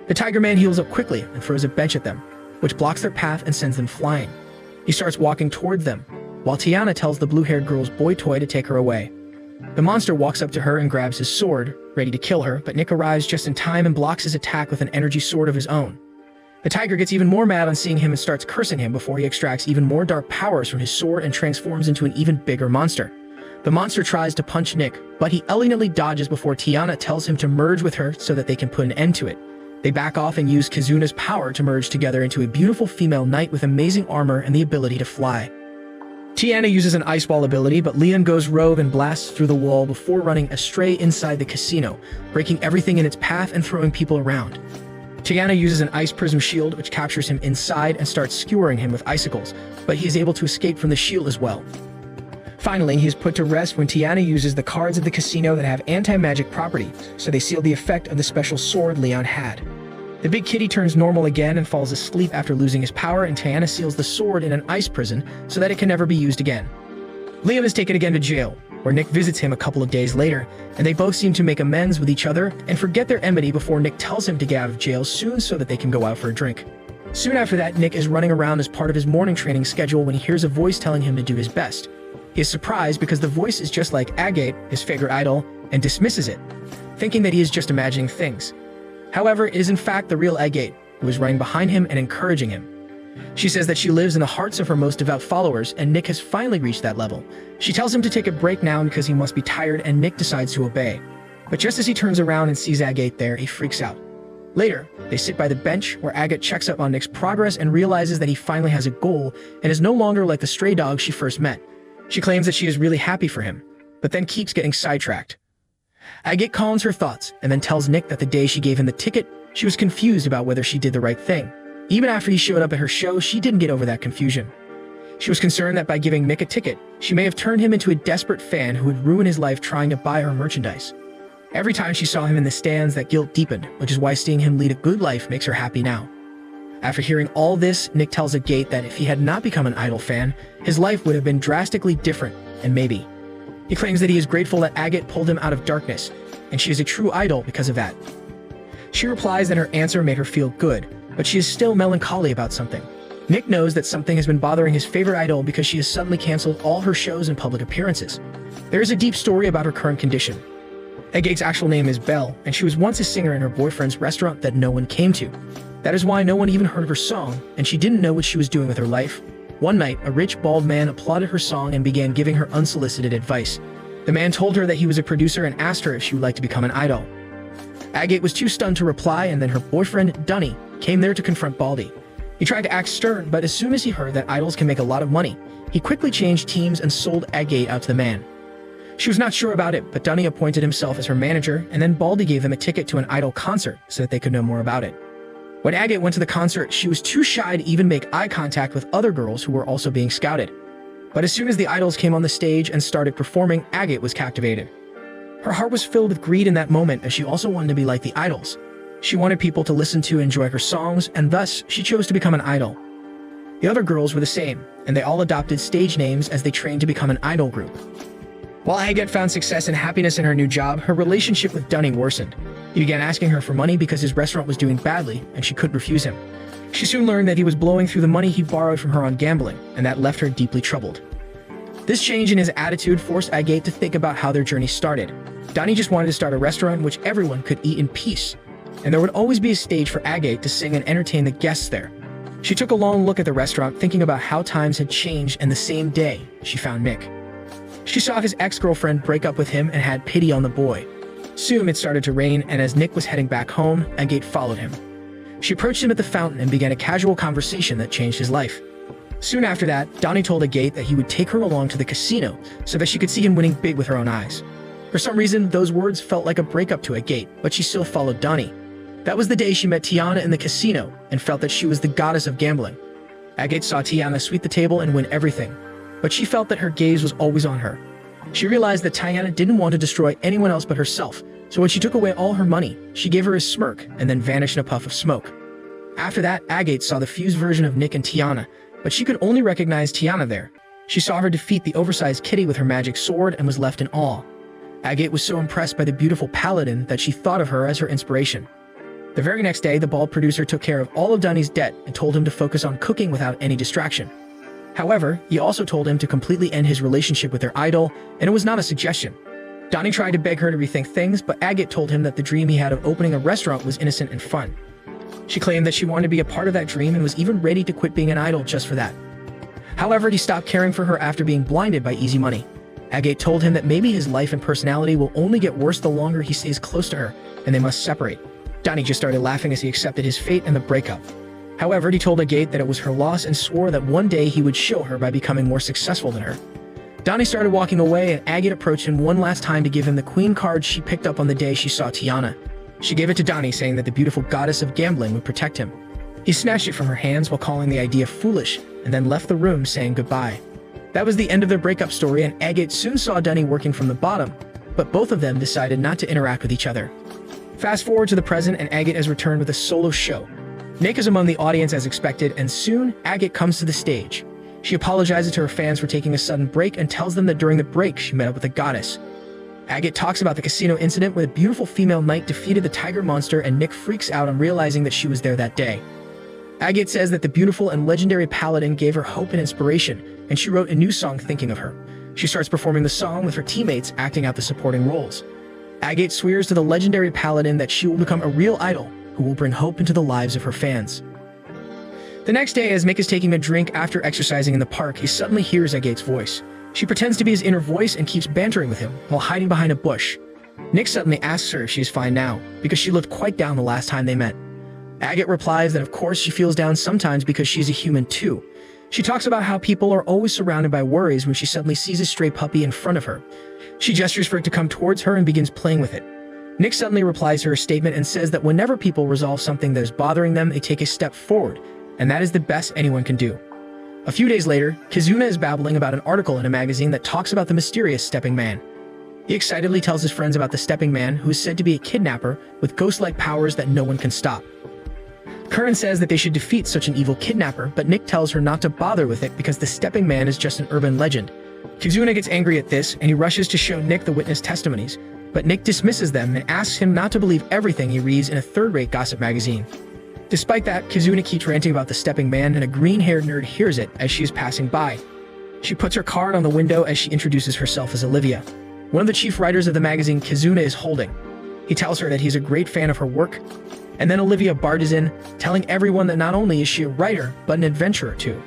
The Tiger Man heals up quickly and throws a bench at them, which blocks their path and sends them flying. He starts walking towards them, while Tiana tells the blue-haired girl's boy toy to take her away. The monster walks up to her and grabs his sword, ready to kill her, but Nick arrives just in time and blocks his attack with an energy sword of his own. The tiger gets even more mad on seeing him and starts cursing him before he extracts even more dark powers from his sword and transforms into an even bigger monster. The monster tries to punch Nick, but he elegantly dodges before Tiana tells him to merge with her so that they can put an end to it. They back off and use Kizuna's power to merge together into a beautiful female knight with amazing armor and the ability to fly. Tiana uses an ice ball ability, but Leon goes rogue and blasts through the wall before running astray inside the casino, breaking everything in its path and throwing people around. Tiana uses an ice prism shield, which captures him inside and starts skewering him with icicles, but he is able to escape from the shield as well. Finally, he is put to rest when Tiana uses the cards of the casino that have anti-magic properties, so they seal the effect of the special sword Leon had. The big kitty turns normal again and falls asleep after losing his power, and Tiana seals the sword in an ice prison so that it can never be used again. Liam is taken again to jail, where Nick visits him a couple of days later, and they both seem to make amends with each other and forget their enmity before Nick tells him to get out of jail soon so that they can go out for a drink. Soon after that, Nick is running around as part of his morning training schedule when he hears a voice telling him to do his best. He is surprised because the voice is just like Agate, his favorite idol, and dismisses it, thinking that he is just imagining things. However, it is in fact the real Agate, who is running behind him and encouraging him. She says that she lives in the hearts of her most devout followers, and Nick has finally reached that level. She tells him to take a break now because he must be tired, and Nick decides to obey. But just as he turns around and sees Agate there, he freaks out. Later, they sit by the bench where Agate checks up on Nick's progress and realizes that he finally has a goal and is no longer like the stray dog she first met. She claims that she is really happy for him, but then keeps getting sidetracked. Agate calms her thoughts and then tells Nick that the day she gave him the ticket, she was confused about whether she did the right thing. Even after he showed up at her show, she didn't get over that confusion. She was concerned that by giving Nick a ticket, she may have turned him into a desperate fan who would ruin his life trying to buy her merchandise. Every time she saw him in the stands, that guilt deepened, which is why seeing him lead a good life makes her happy now. After hearing all this, Nick tells Agate that if he had not become an idol fan, his life would have been drastically different, and maybe He claims that he is grateful that Agate pulled him out of darkness, and she is a true idol because of that. She replies that her answer made her feel good, but she is still melancholy about something. Nick knows that something has been bothering his favorite idol because she has suddenly canceled all her shows and public appearances. There is a deep story about her current condition. Agate's actual name is Belle, and she was once a singer in her boyfriend's restaurant that no one came to. That is why no one even heard of her song, and she didn't know what she was doing with her life. One night, a rich, bald man applauded her song and began giving her unsolicited advice. The man told her that he was a producer and asked her if she would like to become an idol. Agate was too stunned to reply, and then her boyfriend, Dunny, came there to confront Baldy. He tried to act stern, but as soon as he heard that idols can make a lot of money, he quickly changed teams and sold Agate out to the man. She was not sure about it, but Dunny appointed himself as her manager, and then Baldy gave them a ticket to an idol concert so that they could know more about it. When Agate went to the concert, she was too shy to even make eye contact with other girls who were also being scouted. But as soon as the idols came on the stage and started performing, Agate was captivated. Her heart was filled with greed in that moment, as she also wanted to be like the idols. She wanted people to listen to and enjoy her songs, and thus she chose to become an idol. The other girls were the same, and they all adopted stage names as they trained to become an idol group. While Agate found success and happiness in her new job, her relationship with Dunny worsened. He began asking her for money because his restaurant was doing badly, and she couldn't refuse him. She soon learned that he was blowing through the money he borrowed from her on gambling, and that left her deeply troubled. This change in his attitude forced Agate to think about how their journey started. Dunny just wanted to start a restaurant in which everyone could eat in peace, and there would always be a stage for Agate to sing and entertain the guests there. She took a long look at the restaurant, thinking about how times had changed, and the same day, she found Nick. She saw his ex-girlfriend break up with him and had pity on the boy. Soon it started to rain, and as Nick was heading back home, Agate followed him. She approached him at the fountain and began a casual conversation that changed his life. Soon after that, Donnie told Agate that he would take her along to the casino so that she could see him winning big with her own eyes. For some reason, those words felt like a breakup to Agate, but she still followed Donnie. That was the day she met Tiana in the casino and felt that she was the goddess of gambling. Agate saw Tiana sweep the table and win everything, but she felt that her gaze was always on her. She realized that Tiana didn't want to destroy anyone else but herself, so when she took away all her money, she gave her a smirk and then vanished in a puff of smoke. After that, Agate saw the fused version of Nick and Tiana, but she could only recognize Tiana there. She saw her defeat the oversized kitty with her magic sword and was left in awe. Agate was so impressed by the beautiful paladin that she thought of her as her inspiration. The very next day, the bald producer took care of all of Dunny's debt and told him to focus on cooking without any distraction. However, he also told him to completely end his relationship with their idol, and it was not a suggestion. Donnie tried to beg her to rethink things, but Agate told him that the dream he had of opening a restaurant was innocent and fun. She claimed that she wanted to be a part of that dream and was even ready to quit being an idol just for that. However, he stopped caring for her after being blinded by easy money. Agate told him that maybe his life and personality will only get worse the longer he stays close to her, and they must separate. Donnie just started laughing as he accepted his fate and the breakup. However, he told Agate that it was her loss and swore that one day he would show her by becoming more successful than her. Donnie started walking away, and Agate approached him one last time to give him the queen card she picked up on the day she saw Tiana. She gave it to Donnie, saying that the beautiful goddess of gambling would protect him. He snatched it from her hands while calling the idea foolish, and then left the room saying goodbye. That was the end of their breakup story, and Agate soon saw Donnie working from the bottom, but both of them decided not to interact with each other. Fast forward to the present, and Agate has returned with a solo show. Nick is among the audience as expected, and soon Agate comes to the stage. She apologizes to her fans for taking a sudden break and tells them that during the break she met up with the goddess. Agate talks about the casino incident where the beautiful female knight defeated the tiger monster, and Nick freaks out on realizing that she was there that day. Agate says that the beautiful and legendary paladin gave her hope and inspiration, and she wrote a new song thinking of her. She starts performing the song with her teammates acting out the supporting roles. Agate swears to the legendary paladin that she will become a real idol who will bring hope into the lives of her fans. The next day, as Nick is taking a drink after exercising in the park, he suddenly hears Agate's voice. She pretends to be his inner voice and keeps bantering with him while hiding behind a bush. Nick suddenly asks her if she is fine now, because she looked quite down the last time they met. Agate replies that of course she feels down sometimes because she's a human too. She talks about how people are always surrounded by worries when she suddenly sees a stray puppy in front of her. She gestures for it to come towards her and begins playing with it. Nick suddenly replies to her statement and says that whenever people resolve something that is bothering them, they take a step forward, and that is the best anyone can do. A few days later, Kizuna is babbling about an article in a magazine that talks about the mysterious stepping man. He excitedly tells his friends about the stepping man, who is said to be a kidnapper with ghost-like powers that no one can stop. Curran says that they should defeat such an evil kidnapper, but Nick tells her not to bother with it because the stepping man is just an urban legend, Kizuna gets angry at this, and he rushes to show Nick the witness testimonies, but Nick dismisses them and asks him not to believe everything he reads in a third-rate gossip magazine. Despite that, Kizuna keeps ranting about the stepping man, and a green-haired nerd hears it as she is passing by. She puts her card on the window as she introduces herself as Olivia, one of the chief writers of the magazine Kizuna is holding. He tells her that he's a great fan of her work, and then Olivia barges in, telling everyone that not only is she a writer, but an adventurer too.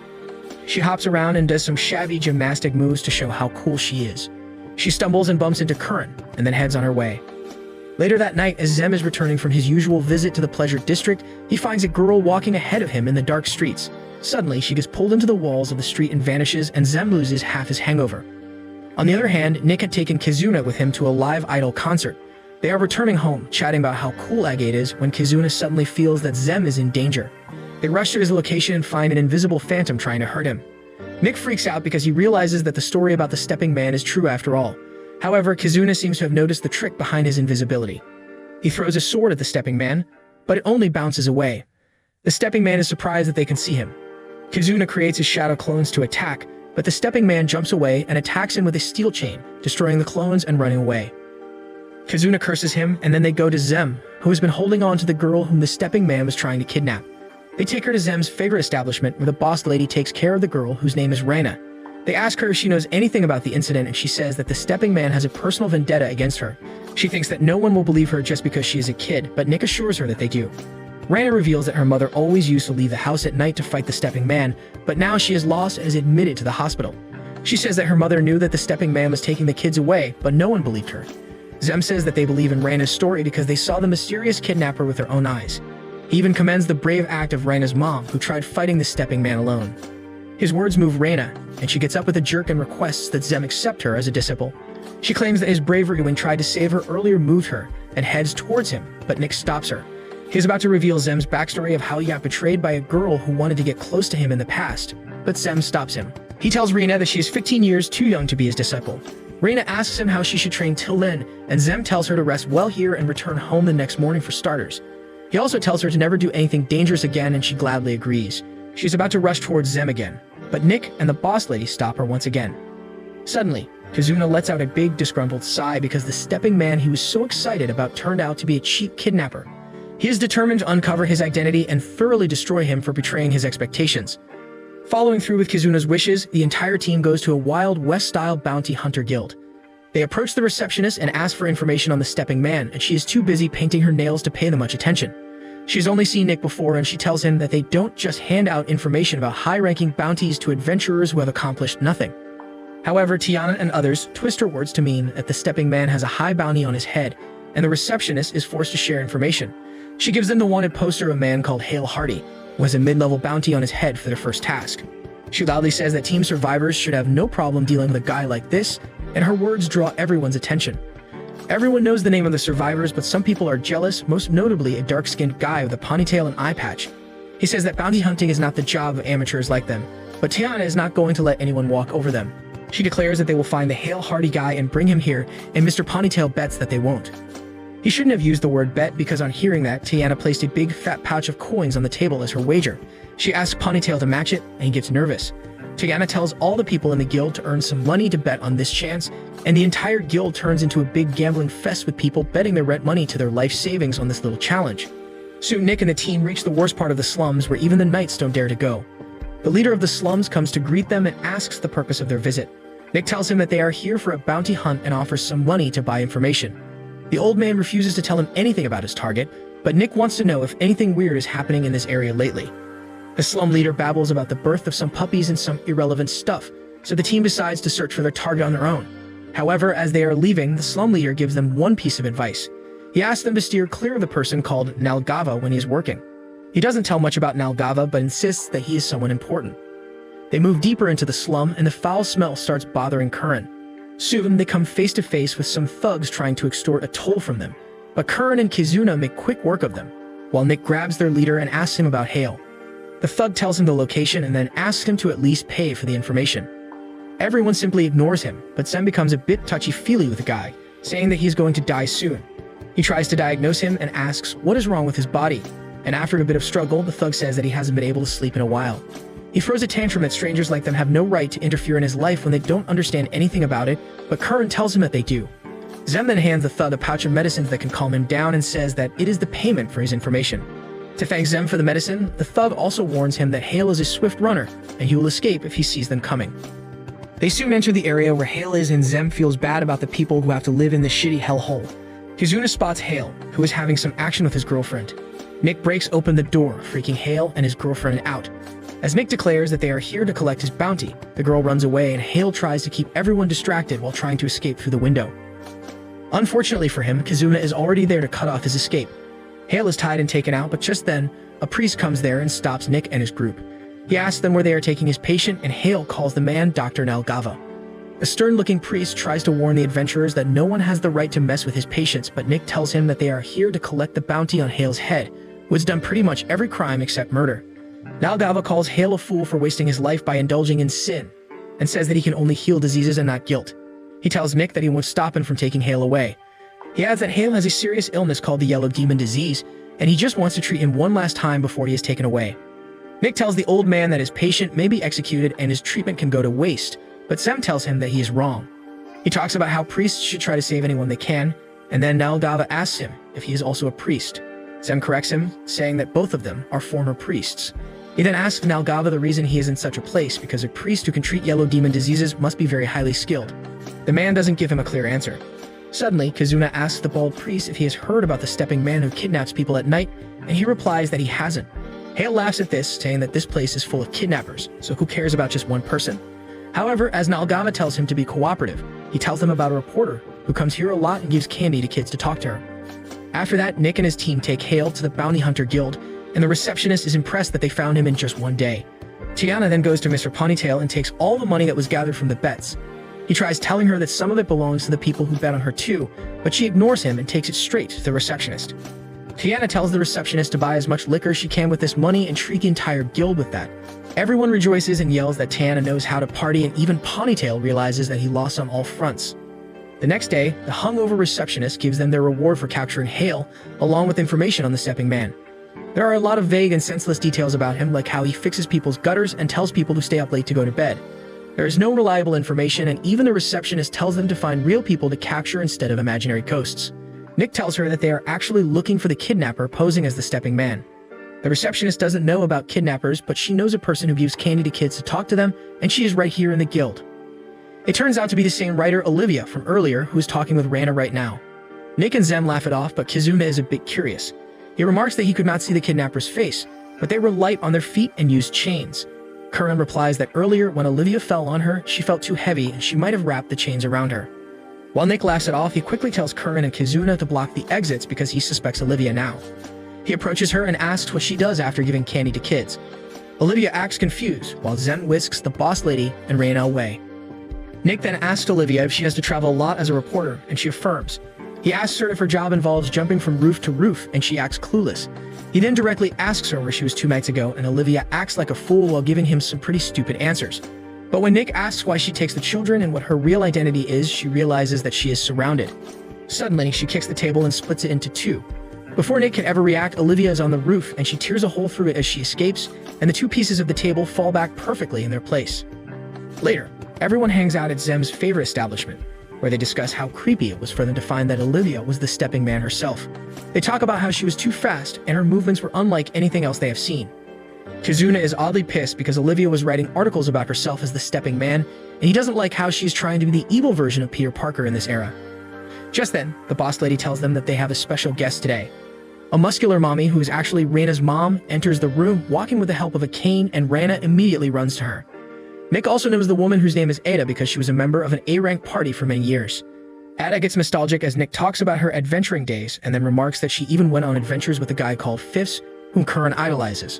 She hops around and does some shabby gymnastic moves to show how cool she is. She stumbles and bumps into Curran, and then heads on her way. Later that night, as Zem is returning from his usual visit to the Pleasure District, he finds a girl walking ahead of him in the dark streets. Suddenly, she gets pulled into the walls of the street and vanishes, and Zem loses half his hangover. On the other hand, Nick had taken Kizuna with him to a live idol concert. They are returning home, chatting about how cool Agate is, when Kizuna suddenly feels that Zem is in danger. They rush to his location and find an invisible phantom trying to hurt him. Nick freaks out because he realizes that the story about the stepping man is true after all. However, Kizuna seems to have noticed the trick behind his invisibility. He throws a sword at the stepping man, but it only bounces away. The stepping man is surprised that they can see him. Kizuna creates his shadow clones to attack, but the stepping man jumps away and attacks him with a steel chain, destroying the clones and running away. Kizuna curses him, and then they go to Zem, who has been holding on to the girl whom the stepping man was trying to kidnap. They take her to Zem's favorite establishment, where the boss lady takes care of the girl, whose name is Reina. They ask her if she knows anything about the incident, and she says that the stepping man has a personal vendetta against her. She thinks that no one will believe her just because she is a kid, but Nick assures her that they do. Reina reveals that her mother always used to leave the house at night to fight the stepping man, but now she is lost and is admitted to the hospital. She says that her mother knew that the stepping man was taking the kids away, but no one believed her. Zem says that they believe in Reina's story because they saw the mysterious kidnapper with their own eyes. He even commends the brave act of Reina's mom, who tried fighting the stepping man alone. His words move Reina, and she gets up with a jerk and requests that Zem accept her as a disciple. She claims that his bravery when trying to save her earlier moved her, and heads towards him, but Nick stops her. He is about to reveal Zem's backstory of how he got betrayed by a girl who wanted to get close to him in the past, but Zem stops him. He tells Reina that she is 15 years too young to be his disciple. Reina asks him how she should train till then, and Zem tells her to rest well here and return home the next morning for starters. He also tells her to never do anything dangerous again, and she gladly agrees. She's about to rush towards Zem again, but Nick and the boss lady stop her once again. Suddenly, Kizuna lets out a big disgruntled sigh because the stepping man he was so excited about turned out to be a cheap kidnapper. He is determined to uncover his identity and thoroughly destroy him for betraying his expectations. Following through with Kizuna's wishes, the entire team goes to a Wild West-style bounty hunter guild. They approach the receptionist and ask for information on the stepping man, and she is too busy painting her nails to pay them much attention. She's only seen Nick before, and she tells him that they don't just hand out information about high-ranking bounties to adventurers who have accomplished nothing. However, Tiana and others twist her words to mean that the stepping man has a high bounty on his head, and the receptionist is forced to share information. She gives them the wanted poster of a man called Hale Hardy, who has a mid-level bounty on his head for their first task. She loudly says that team survivors should have no problem dealing with a guy like this, and her words draw everyone's attention. Everyone knows the name of the survivors, but some people are jealous, most notably a dark-skinned guy with a ponytail and eye patch. He says that bounty hunting is not the job of amateurs like them, but Tiana is not going to let anyone walk over them. She declares that they will find the Hale Hardy guy and bring him here, and Mr. Ponytail bets that they won't. He shouldn't have used the word bet because on hearing that, Tiana placed a big fat pouch of coins on the table as her wager. She asks Ponytail to match it, and he gets nervous. Tiana tells all the people in the guild to earn some money to bet on this chance, and the entire guild turns into a big gambling fest with people betting their rent money to their life savings on this little challenge. Soon Nick and the team reach the worst part of the slums where even the knights don't dare to go. The leader of the slums comes to greet them and asks the purpose of their visit. Nick tells him that they are here for a bounty hunt and offers some money to buy information. The old man refuses to tell him anything about his target, but Nick wants to know if anything weird is happening in this area lately. The slum leader babbles about the birth of some puppies and some irrelevant stuff, so the team decides to search for their target on their own. However, as they are leaving, the slum leader gives them one piece of advice. He asks them to steer clear of the person called Nalgava when he is working. He doesn't tell much about Nalgava, but insists that he is someone important. They move deeper into the slum, and the foul smell starts bothering Curran. Soon, they come face to face with some thugs trying to extort a toll from them, but Curran and Kizuna make quick work of them, while Nick grabs their leader and asks him about Hale. The thug tells him the location and then asks him to at least pay for the information. Everyone simply ignores him, but Zem becomes a bit touchy-feely with the guy, saying that he's going to die soon. He tries to diagnose him and asks what is wrong with his body, and after a bit of struggle, the thug says that he hasn't been able to sleep in a while. He throws a tantrum that strangers like them have no right to interfere in his life when they don't understand anything about it, but Curran tells him that they do. Zem then hands the thug a pouch of medicines that can calm him down and says that it is the payment for his information. To thank Zem for the medicine, the thug also warns him that Hale is a swift runner, and he will escape if he sees them coming. They soon enter the area where Hale is, and Zem feels bad about the people who have to live in this shitty hellhole. Kizuna spots Hale, who is having some action with his girlfriend. Nick breaks open the door, freaking Hale and his girlfriend out. As Nick declares that they are here to collect his bounty, the girl runs away and Hale tries to keep everyone distracted while trying to escape through the window. Unfortunately for him, Kizuna is already there to cut off his escape. Hale is tied and taken out, but just then, a priest comes there and stops Nick and his group. He asks them where they are taking his patient, and Hale calls the man Dr. Nalgava. A stern-looking priest tries to warn the adventurers that no one has the right to mess with his patients, but Nick tells him that they are here to collect the bounty on Hale's head, who has done pretty much every crime except murder. Nalgava calls Hale a fool for wasting his life by indulging in sin, and says that he can only heal diseases and not guilt. He tells Nick that he won't stop him from taking Hale away. He adds that Hale has a serious illness called the Yellow Demon Disease, and he just wants to treat him one last time before he is taken away. Nick tells the old man that his patient may be executed and his treatment can go to waste, but Zem tells him that he is wrong. He talks about how priests should try to save anyone they can, and then Nalgava asks him if he is also a priest. Zem corrects him, saying that both of them are former priests. He then asks Nalgava the reason he is in such a place, because a priest who can treat yellow demon diseases must be very highly skilled. The man doesn't give him a clear answer. Suddenly, Kizuna asks the bald priest if he has heard about the stepping man who kidnaps people at night, and he replies that he hasn't. Hale laughs at this, saying that this place is full of kidnappers, so who cares about just one person? However, as Nalgava tells him to be cooperative, he tells them about a reporter who comes here a lot and gives candy to kids to talk to her. After that, Nick and his team take Hale to the Bounty Hunter Guild, and the receptionist is impressed that they found him in just one day. Tiana then goes to Mr. Ponytail and takes all the money that was gathered from the bets. He tries telling her that some of it belongs to the people who bet on her too, but she ignores him and takes it straight to the receptionist. Tiana tells the receptionist to buy as much liquor as she can with this money and treat the entire guild with that. Everyone rejoices and yells that Tiana knows how to party, and even Ponytail realizes that he lost on all fronts. The next day, the hungover receptionist gives them their reward for capturing Hale, along with information on the stepping man. There are a lot of vague and senseless details about him, like how he fixes people's gutters and tells people to stay up late to go to bed. There is no reliable information, and even the receptionist tells them to find real people to capture instead of imaginary ghosts. Nick tells her that they are actually looking for the kidnapper posing as the stepping man. The receptionist doesn't know about kidnappers, but she knows a person who gives candy to kids to talk to them, and she is right here in the guild. It turns out to be the same writer, Olivia, from earlier, who is talking with Rana right now. Nick and Zem laugh it off, but Kizuna is a bit curious. He remarks that he could not see the kidnapper's face, but they were light on their feet and used chains. Curran replies that earlier, when Olivia fell on her, she felt too heavy and she might have wrapped the chains around her. While Nick laughs it off, he quickly tells Curran and Kizuna to block the exits because he suspects Olivia now. He approaches her and asks what she does after giving candy to kids. Olivia acts confused, while Zem whisks the boss lady and Reyna away. Nick then asks Olivia if she has to travel a lot as a reporter, and she affirms. He asks her if her job involves jumping from roof to roof, and she acts clueless. He then directly asks her where she was 2 nights ago, and Olivia acts like a fool while giving him some pretty stupid answers. But when Nick asks why she takes the children and what her real identity is, she realizes that she is surrounded. Suddenly, she kicks the table and splits it into 2. Before Nick can ever react, Olivia is on the roof, and she tears a hole through it as she escapes, and the 2 pieces of the table fall back perfectly in their place. Later, everyone hangs out at Zem's favorite establishment, where they discuss how creepy it was for them to find that Olivia was the stepping man herself. They talk about how she was too fast and her movements were unlike anything else they have seen. Kizuna is oddly pissed because Olivia was writing articles about herself as the stepping man, and he doesn't like how she's trying to be the evil version of Peter Parker in this era. Just then, the boss lady tells them that they have a special guest today. A muscular mommy who is actually Reyna's mom enters the room walking with the help of a cane, and Reyna immediately runs to her. Nick also knows the woman whose name is Ada because she was a member of an A-rank party for many years. Ada gets nostalgic as Nick talks about her adventuring days and then remarks that she even went on adventures with a guy called Fifths, whom Curran idolizes.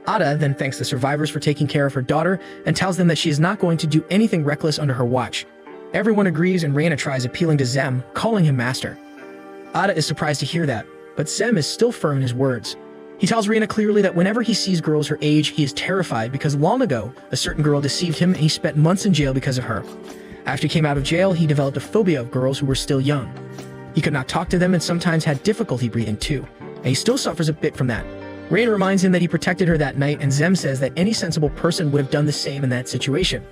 Ada then thanks the survivors for taking care of her daughter and tells them that she is not going to do anything reckless under her watch. Everyone agrees, and Reyna tries appealing to Zem, calling him master. Ada is surprised to hear that, but Zem is still firm in his words. He tells Reyna clearly that whenever he sees girls her age, he is terrified because long ago, a certain girl deceived him and he spent months in jail because of her. After he came out of jail, he developed a phobia of girls who were still young. He could not talk to them and sometimes had difficulty breathing too, and he still suffers a bit from that. Reina reminds him that he protected her that night, and Zem says that any sensible person would have done the same in that situation.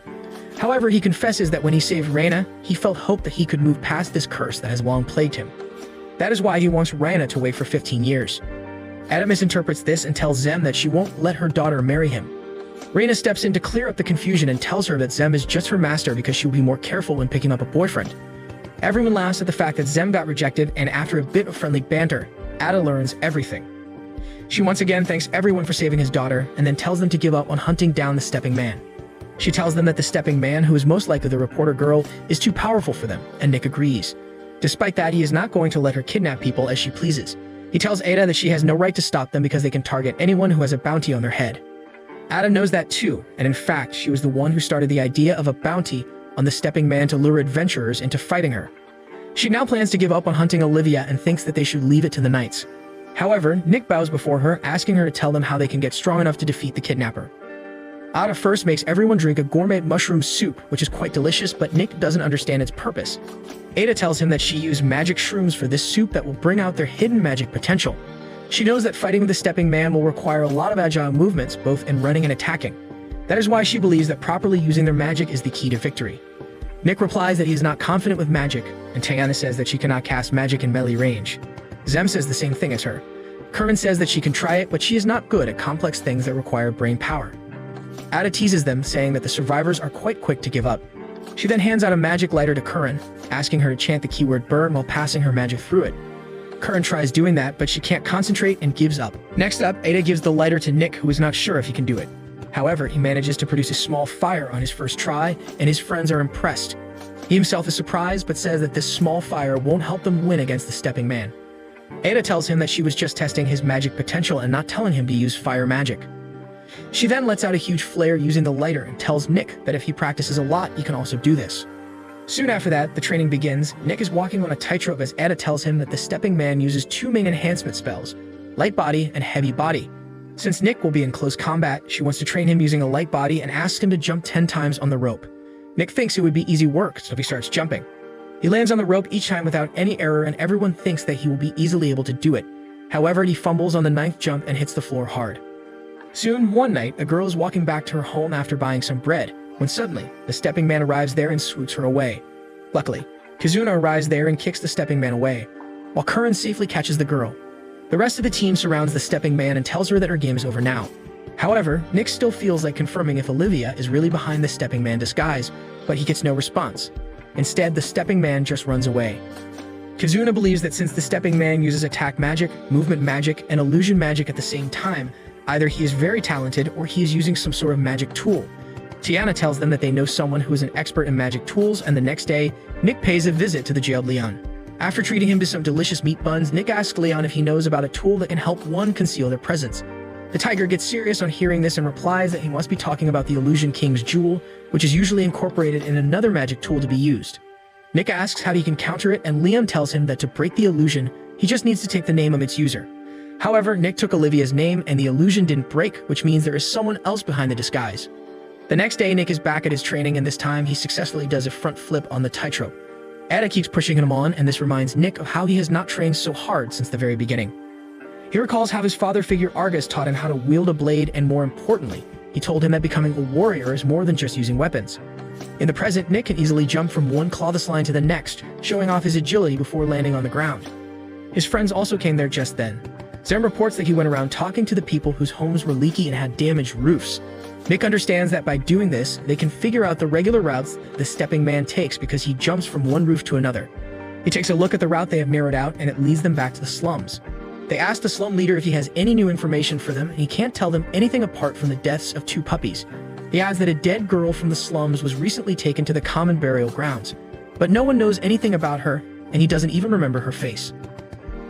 However, he confesses that when he saved Reina, he felt hope that he could move past this curse that has long plagued him. That is why he wants Reina to wait for 15 years. Ada misinterprets this and tells Zem that she won't let her daughter marry him. Reina steps in to clear up the confusion and tells her that Zem is just her master because she will be more careful when picking up a boyfriend. Everyone laughs at the fact that Zem got rejected, and after a bit of friendly banter, Ada learns everything. She once again thanks everyone for saving his daughter, and then tells them to give up on hunting down the stepping man. She tells them that the stepping man, who is most likely the reporter girl, is too powerful for them, and Nick agrees. Despite that, he is not going to let her kidnap people as she pleases. He tells Ada that she has no right to stop them because they can target anyone who has a bounty on their head. Ada knows that too, and in fact, she was the one who started the idea of a bounty on the stepping man to lure adventurers into fighting her. She now plans to give up on hunting Olivia and thinks that they should leave it to the knights. However, Nick bows before her, asking her to tell them how they can get strong enough to defeat the kidnapper. Ada first makes everyone drink a gourmet mushroom soup, which is quite delicious, but Nick doesn't understand its purpose. Ada tells him that she used magic shrooms for this soup that will bring out their hidden magic potential. She knows that fighting with the stepping man will require a lot of agile movements, both in running and attacking. That is why she believes that properly using their magic is the key to victory. Nick replies that he is not confident with magic, and Tiana says that she cannot cast magic in melee range. Zem says the same thing as her. Curran says that she can try it, but she is not good at complex things that require brain power. Ada teases them, saying that the survivors are quite quick to give up. She then hands out a magic lighter to Curran, asking her to chant the keyword burn while passing her magic through it. Curran tries doing that, but she can't concentrate and gives up. Next up, Ada gives the lighter to Nick, who is not sure if he can do it. However, he manages to produce a small fire on his first try, and his friends are impressed. He himself is surprised, but says that this small fire won't help them win against the stepping man. Ada tells him that she was just testing his magic potential and not telling him to use fire magic. She then lets out a huge flare using the lighter and tells Nick that if he practices a lot, he can also do this. Soon after that, the training begins. Nick is walking on a tightrope as Ada tells him that the stepping man uses two main enhancement spells, light body and heavy body. Since Nick will be in close combat, she wants to train him using a light body and asks him to jump 10 times on the rope. Nick thinks it would be easy work, so he starts jumping. He lands on the rope each time without any error, and everyone thinks that he will be easily able to do it. However, he fumbles on the 9th jump and hits the floor hard. Soon, one night, a girl is walking back to her home after buying some bread, when suddenly, the stepping man arrives there and swoops her away. Luckily, Kizuna arrives there and kicks the stepping man away, while Curran safely catches the girl. The rest of the team surrounds the stepping man and tells her that her game is over now. However, Nick still feels like confirming if Olivia is really behind the stepping man disguise, but he gets no response. Instead, the stepping man just runs away. Kizuna believes that since the stepping man uses attack magic, movement magic, and illusion magic at the same time, either he is very talented or he is using some sort of magic tool. Tiana tells them that they know someone who is an expert in magic tools, and the next day, Nick pays a visit to the jailed Leon. After treating him to some delicious meat buns, Nick asks Leon if he knows about a tool that can help one conceal their presence. The tiger gets serious on hearing this and replies that he must be talking about the Illusion King's jewel, which is usually incorporated in another magic tool to be used. Nick asks how he can counter it, and Leon tells him that to break the illusion, he just needs to take the name of its user. However, Nick took Olivia's name and the illusion didn't break, which means there is someone else behind the disguise. The next day, Nick is back at his training, and this time he successfully does a front flip on the tightrope. Ada keeps pushing him on, and this reminds Nick of how he has not trained so hard since the very beginning. He recalls how his father figure Argus taught him how to wield a blade, and more importantly, he told him that becoming a warrior is more than just using weapons. In the present, Nick can easily jump from one clothes line to the next, showing off his agility before landing on the ground. His friends also came there just then. Zem reports that he went around talking to the people whose homes were leaky and had damaged roofs. Nick understands that by doing this, they can figure out the regular routes the stepping man takes because he jumps from one roof to another. He takes a look at the route they have narrowed out, and it leads them back to the slums. They ask the slum leader if he has any new information for them, and he can't tell them anything apart from the deaths of 2 puppies. He adds that a dead girl from the slums was recently taken to the common burial grounds, but no one knows anything about her, and he doesn't even remember her face.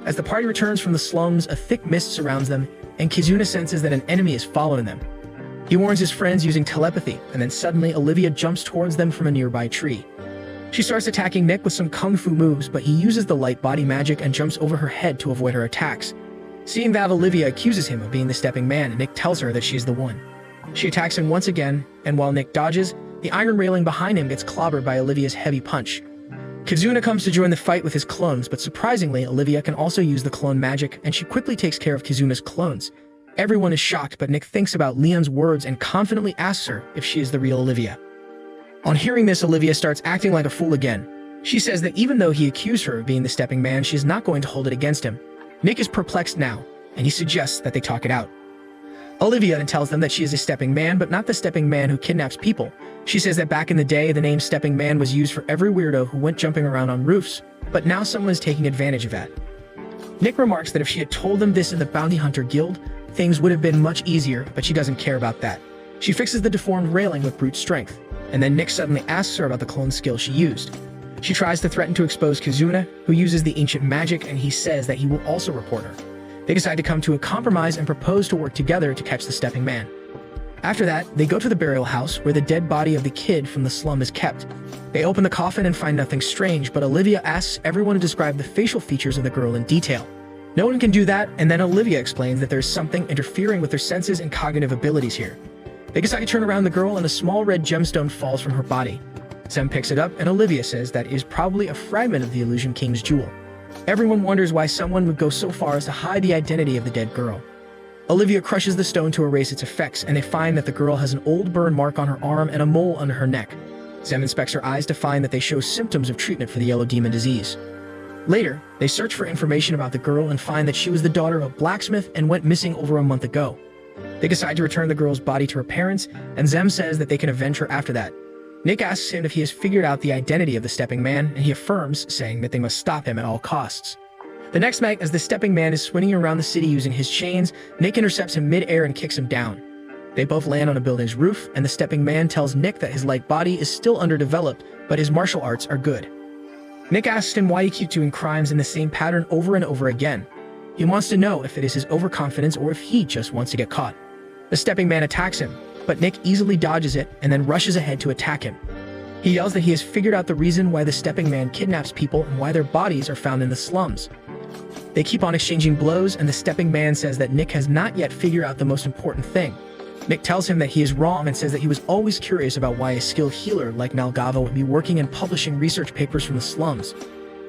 As the party returns from the slums, a thick mist surrounds them, and Kizuna senses that an enemy is following them. He warns his friends using telepathy, and then suddenly Olivia jumps towards them from a nearby tree. She starts attacking Nick with some kung fu moves, but he uses the light body magic and jumps over her head to avoid her attacks. Seeing that, Olivia accuses him of being the stepping man, and Nick tells her that she is the one. She attacks him once again, and while Nick dodges, the iron railing behind him gets clobbered by Olivia's heavy punch. Kizuna comes to join the fight with his clones, but surprisingly, Olivia can also use the clone magic, and she quickly takes care of Kizuna's clones. Everyone is shocked, but Nick thinks about Leon's words and confidently asks her if she is the real Olivia. On hearing this, Olivia starts acting like a fool again. She says that even though he accused her of being the stepping man, she is not going to hold it against him. Nick is perplexed now, and he suggests that they talk it out. Olivia then tells them that she is a stepping man, but not the stepping man who kidnaps people. She says that back in the day, the name stepping man was used for every weirdo who went jumping around on roofs, but now someone is taking advantage of that. Nick remarks that if she had told them this in the Bounty Hunter Guild, things would have been much easier, but she doesn't care about that. She fixes the deformed railing with brute strength, and then Nick suddenly asks her about the clone skill she used. She tries to threaten to expose Kizuna, who uses the ancient magic, and he says that he will also report her. They decide to come to a compromise and propose to work together to catch the stepping man. After that, they go to the burial house where the dead body of the kid from the slum is kept. They open the coffin and find nothing strange, but Olivia asks everyone to describe the facial features of the girl in detail. No one can do that, and then Olivia explains that there's something interfering with their senses and cognitive abilities here. They decide to turn around the girl, and a small red gemstone falls from her body. Zem picks it up, and Olivia says that it is probably a fragment of the Illusion King's jewel. Everyone wonders why someone would go so far as to hide the identity of the dead girl. Olivia crushes the stone to erase its effects, and they find that the girl has an old burn mark on her arm and a mole under her neck. Zem inspects her eyes to find that they show symptoms of treatment for the yellow demon disease. Later, they search for information about the girl and find that she was the daughter of a blacksmith and went missing over a month ago. They decide to return the girl's body to her parents, and Zem says that they can avenge her after that. Nick asks him if he has figured out the identity of the stepping man, and he affirms, saying that they must stop him at all costs. The next night, as the stepping man is swinging around the city using his chains, Nick intercepts him mid-air and kicks him down. They both land on a building's roof, and the stepping man tells Nick that his light body is still underdeveloped, but his martial arts are good. Nick asks him why he keeps doing crimes in the same pattern over and over again. He wants to know if it is his overconfidence or if he just wants to get caught. The stepping man attacks him, but Nick easily dodges it and then rushes ahead to attack him. He yells that he has figured out the reason why the stepping man kidnaps people and why their bodies are found in the slums. They keep on exchanging blows, and the stepping man says that Nick has not yet figured out the most important thing. Nick tells him that he is wrong and says that he was always curious about why a skilled healer like Nalgava would be working and publishing research papers from the slums.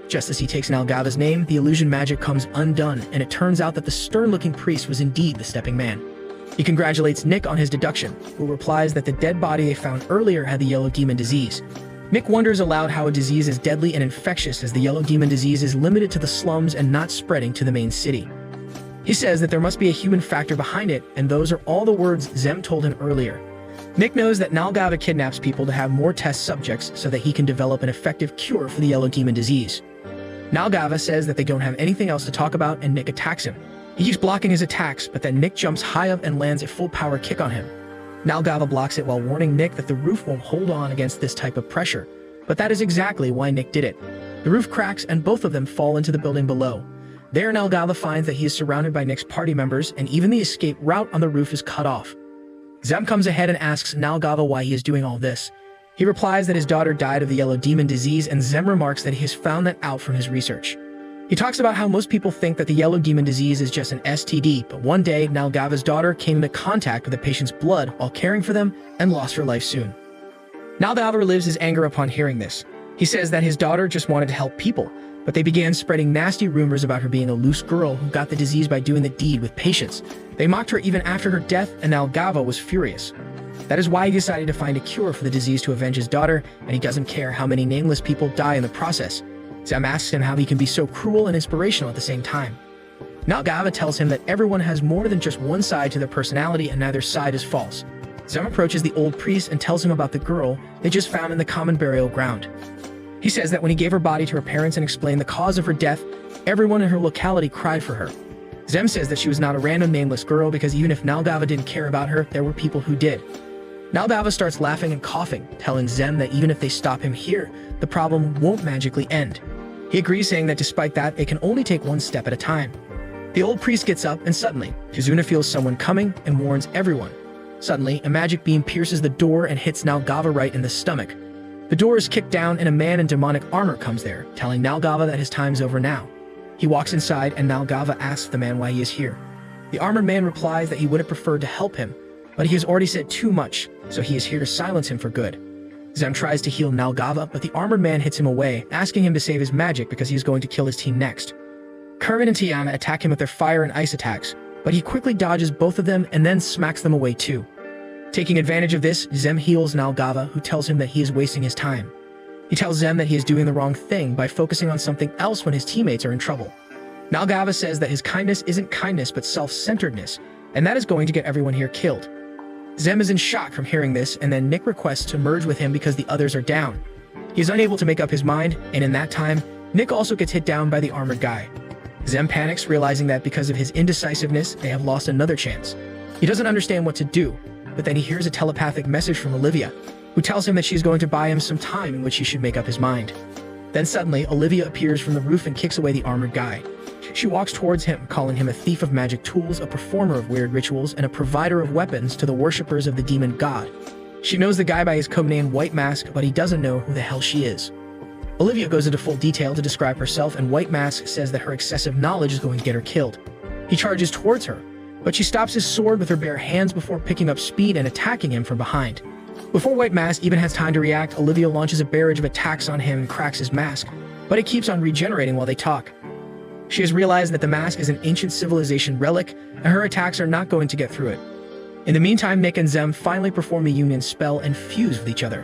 Just as he takes Nalgava's name, the illusion magic comes undone, and it turns out that the stern-looking priest was indeed the stepping man. He congratulates Nick on his deduction, who replies that the dead body they found earlier had the yellow demon disease. Nick wonders aloud how a disease as deadly and infectious as the yellow demon disease is limited to the slums and not spreading to the main city. He says that there must be a human factor behind it, and those are all the words Zem told him earlier. Nick knows that Nalgava kidnaps people to have more test subjects so that he can develop an effective cure for the yellow demon disease. Nalgava says that they don't have anything else to talk about, and Nick attacks him. He keeps blocking his attacks, but then Nick jumps high up and lands a full-power kick on him. Nalgava blocks it while warning Nick that the roof won't hold on against this type of pressure, but that is exactly why Nick did it. The roof cracks, and both of them fall into the building below. There, Nalgava finds that he is surrounded by Nick's party members, and even the escape route on the roof is cut off. Zem comes ahead and asks Nalgava why he is doing all this. He replies that his daughter died of the yellow demon disease, and Zem remarks that he has found that out from his research. He talks about how most people think that the yellow demon disease is just an STD, but one day, Nalgava's daughter came into contact with the patient's blood while caring for them and lost her life soon. Nalgava relives his anger upon hearing this. He says that his daughter just wanted to help people, but they began spreading nasty rumors about her being a loose girl who got the disease by doing the deed with patience. They mocked her even after her death, and Nalgava was furious. That is why he decided to find a cure for the disease to avenge his daughter, and he doesn't care how many nameless people die in the process. Zem asks him how he can be so cruel and inspirational at the same time. Nalgava tells him that everyone has more than just one side to their personality, and neither side is false. Zem approaches the old priest and tells him about the girl they just found in the common burial ground. He says that when he gave her body to her parents and explained the cause of her death, everyone in her locality cried for her. Zem says that she was not a random nameless girl because even if Nalgava didn't care about her, there were people who did. Nalgava starts laughing and coughing, telling Zem that even if they stop him here, the problem won't magically end. He agrees, saying that despite that, it can only take one step at a time. The old priest gets up, and suddenly, Kizuna feels someone coming and warns everyone. Suddenly, a magic beam pierces the door and hits Nalgava right in the stomach. The door is kicked down, and a man in demonic armor comes there, telling Nalgava that his time's over now. He walks inside, and Nalgava asks the man why he is here. The armored man replies that he would have preferred to help him, but he has already said too much, so he is here to silence him for good. Zem tries to heal Nalgava, but the armored man hits him away, asking him to save his magic because he is going to kill his team next. Kermit and Tiana attack him with their fire and ice attacks, but he quickly dodges both of them and then smacks them away too. Taking advantage of this, Zem heals Nalgava, who tells him that he is wasting his time. He tells Zem that he is doing the wrong thing by focusing on something else when his teammates are in trouble. Nalgava says that his kindness isn't kindness but self-centeredness, and that is going to get everyone here killed. Zem is in shock from hearing this, and then Nick requests to merge with him because the others are down. He is unable to make up his mind, and in that time, Nick also gets hit down by the armored guy. Zem panics, realizing that because of his indecisiveness, they have lost another chance. He doesn't understand what to do, but then he hears a telepathic message from Olivia, who tells him that she is going to buy him some time in which he should make up his mind. Then suddenly, Olivia appears from the roof and kicks away the armored guy. She walks towards him, calling him a thief of magic tools, a performer of weird rituals, and a provider of weapons to the worshippers of the demon god. She knows the guy by his codename White Mask, but he doesn't know who the hell she is. Olivia goes into full detail to describe herself, and White Mask says that her excessive knowledge is going to get her killed. He charges towards her, but she stops his sword with her bare hands before picking up speed and attacking him from behind. Before White Mask even has time to react, Olivia launches a barrage of attacks on him and cracks his mask, but it keeps on regenerating while they talk. She has realized that the mask is an ancient civilization relic, and her attacks are not going to get through it. In the meantime, Nick and Zem finally perform a union spell and fuse with each other.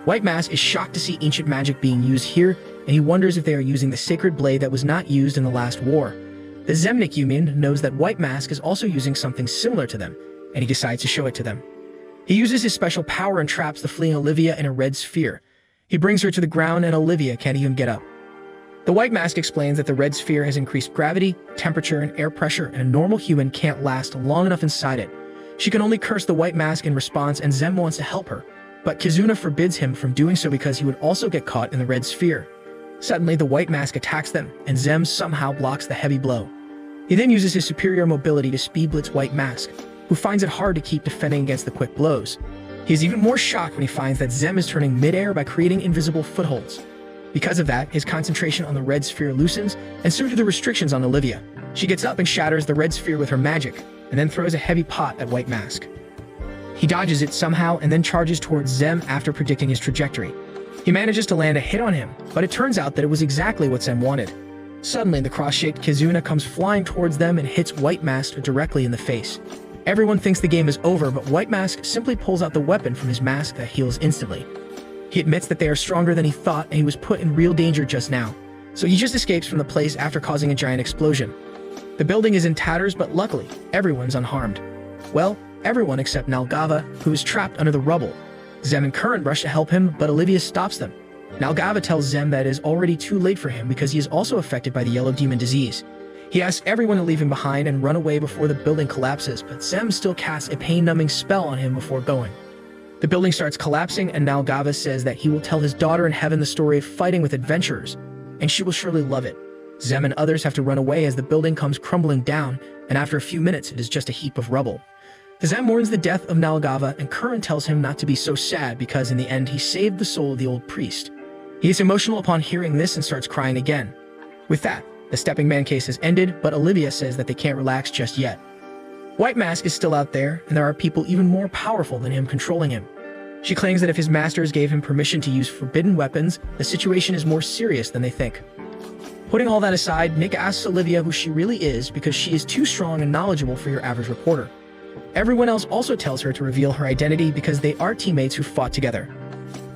White Mask is shocked to see ancient magic being used here, and he wonders if they are using the sacred blade that was not used in the last war. The Zemnik Union knows that White Mask is also using something similar to them, and he decides to show it to them. He uses his special power and traps the fleeing Olivia in a red sphere. He brings her to the ground, and Olivia can't even get up. The White Mask explains that the red sphere has increased gravity, temperature, and air pressure, and a normal human can't last long enough inside it. She can only curse the White Mask in response, and Zem wants to help her, but Kizuna forbids him from doing so because he would also get caught in the red sphere. Suddenly, the White Mask attacks them, and Zem somehow blocks the heavy blow. He then uses his superior mobility to speed blitz White Mask, who finds it hard to keep defending against the quick blows. He is even more shocked when he finds that Zem is turning mid-air by creating invisible footholds. Because of that, his concentration on the red sphere loosens, and so do the restrictions on Olivia. She gets up and shatters the red sphere with her magic, and then throws a heavy pot at White Mask. He dodges it somehow and then charges towards Zem after predicting his trajectory. He manages to land a hit on him, but it turns out that it was exactly what Zem wanted. Suddenly, the cross-shaped Kizuna comes flying towards them and hits White Mask directly in the face. Everyone thinks the game is over, but White Mask simply pulls out the weapon from his mask that heals instantly. He admits that they are stronger than he thought, and he was put in real danger just now, so he just escapes from the place after causing a giant explosion. The building is in tatters, but luckily, everyone's unharmed. Well, everyone except Nalgava, who is trapped under the rubble. Zem and Current rush to help him, but Olivia stops them. Nalgava tells Zem that it is already too late for him because he is also affected by the yellow demon disease. He asks everyone to leave him behind and run away before the building collapses, but Zem still casts a pain-numbing spell on him before going. The building starts collapsing, and Nalgava says that he will tell his daughter in heaven the story of fighting with adventurers, and she will surely love it. Zem and others have to run away as the building comes crumbling down, and after a few minutes it is just a heap of rubble. Zem mourns the death of Nalgava, and Current tells him not to be so sad because in the end he saved the soul of the old priest. He is emotional upon hearing this and starts crying again. With that, the Stepping Man case has ended, but Olivia says that they can't relax just yet. White Mask is still out there, and there are people even more powerful than him controlling him. She claims that if his masters gave him permission to use forbidden weapons, the situation is more serious than they think. Putting all that aside, Nick asks Olivia who she really is because she is too strong and knowledgeable for your average reporter. Everyone else also tells her to reveal her identity because they are teammates who fought together.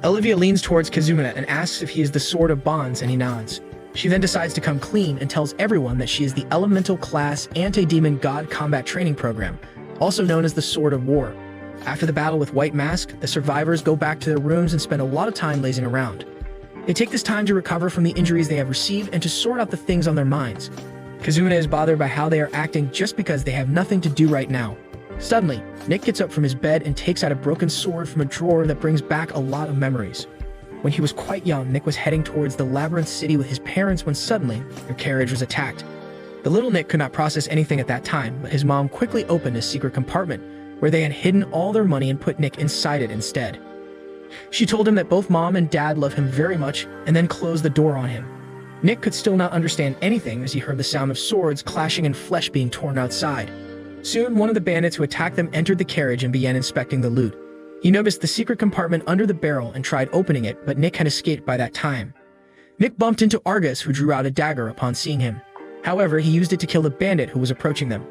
Olivia leans towards Kazumina and asks if he is the Sword of Bonds, and he nods. She then decides to come clean and tells everyone that she is the Elemental Class Anti-Demon God Combat Training Program, also known as the Sword of War. After the battle with White Mask, the survivors go back to their rooms and spend a lot of time lazing around. They take this time to recover from the injuries they have received and to sort out the things on their minds. Kazumina is bothered by how they are acting just because they have nothing to do right now. Suddenly, Nick gets up from his bed and takes out a broken sword from a drawer that brings back a lot of memories. When he was quite young, Nick was heading towards the Labyrinth City with his parents when suddenly, their carriage was attacked. The little Nick could not process anything at that time, but his mom quickly opened a secret compartment where they had hidden all their money and put Nick inside it instead. She told him that both mom and dad love him very much and then closed the door on him. Nick could still not understand anything as he heard the sound of swords clashing and flesh being torn outside. Soon, one of the bandits who attacked them entered the carriage and began inspecting the loot. He noticed the secret compartment under the barrel and tried opening it, but Nick had escaped by that time. Nick bumped into Argus, who drew out a dagger upon seeing him. However, he used it to kill the bandit who was approaching them.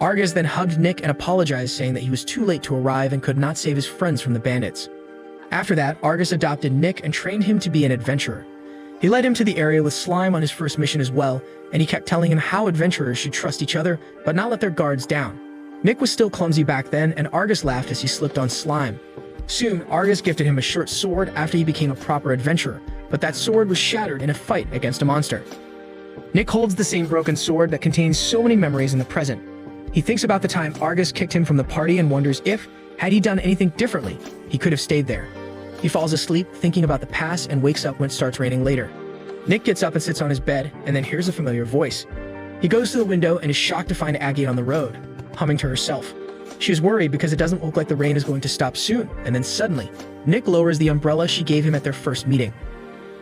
Argus then hugged Nick and apologized, saying that he was too late to arrive and could not save his friends from the bandits. After that, Argus adopted Nick and trained him to be an adventurer. He led him to the area with Slime on his first mission as well, and he kept telling him how adventurers should trust each other but not let their guards down. Nick was still clumsy back then, and Argus laughed as he slipped on Slime. Soon, Argus gifted him a short sword after he became a proper adventurer, but that sword was shattered in a fight against a monster. Nick holds the same broken sword that contains so many memories in the present. He thinks about the time Argus kicked him from the party and wonders if, had he done anything differently, he could have stayed there. He falls asleep thinking about the past and wakes up when it starts raining later. Nick gets up and sits on his bed and then hears a familiar voice. He goes to the window and is shocked to find Agate on the road, humming to herself. She is worried because it doesn't look like the rain is going to stop soon, and then suddenly, Nick lowers the umbrella she gave him at their first meeting.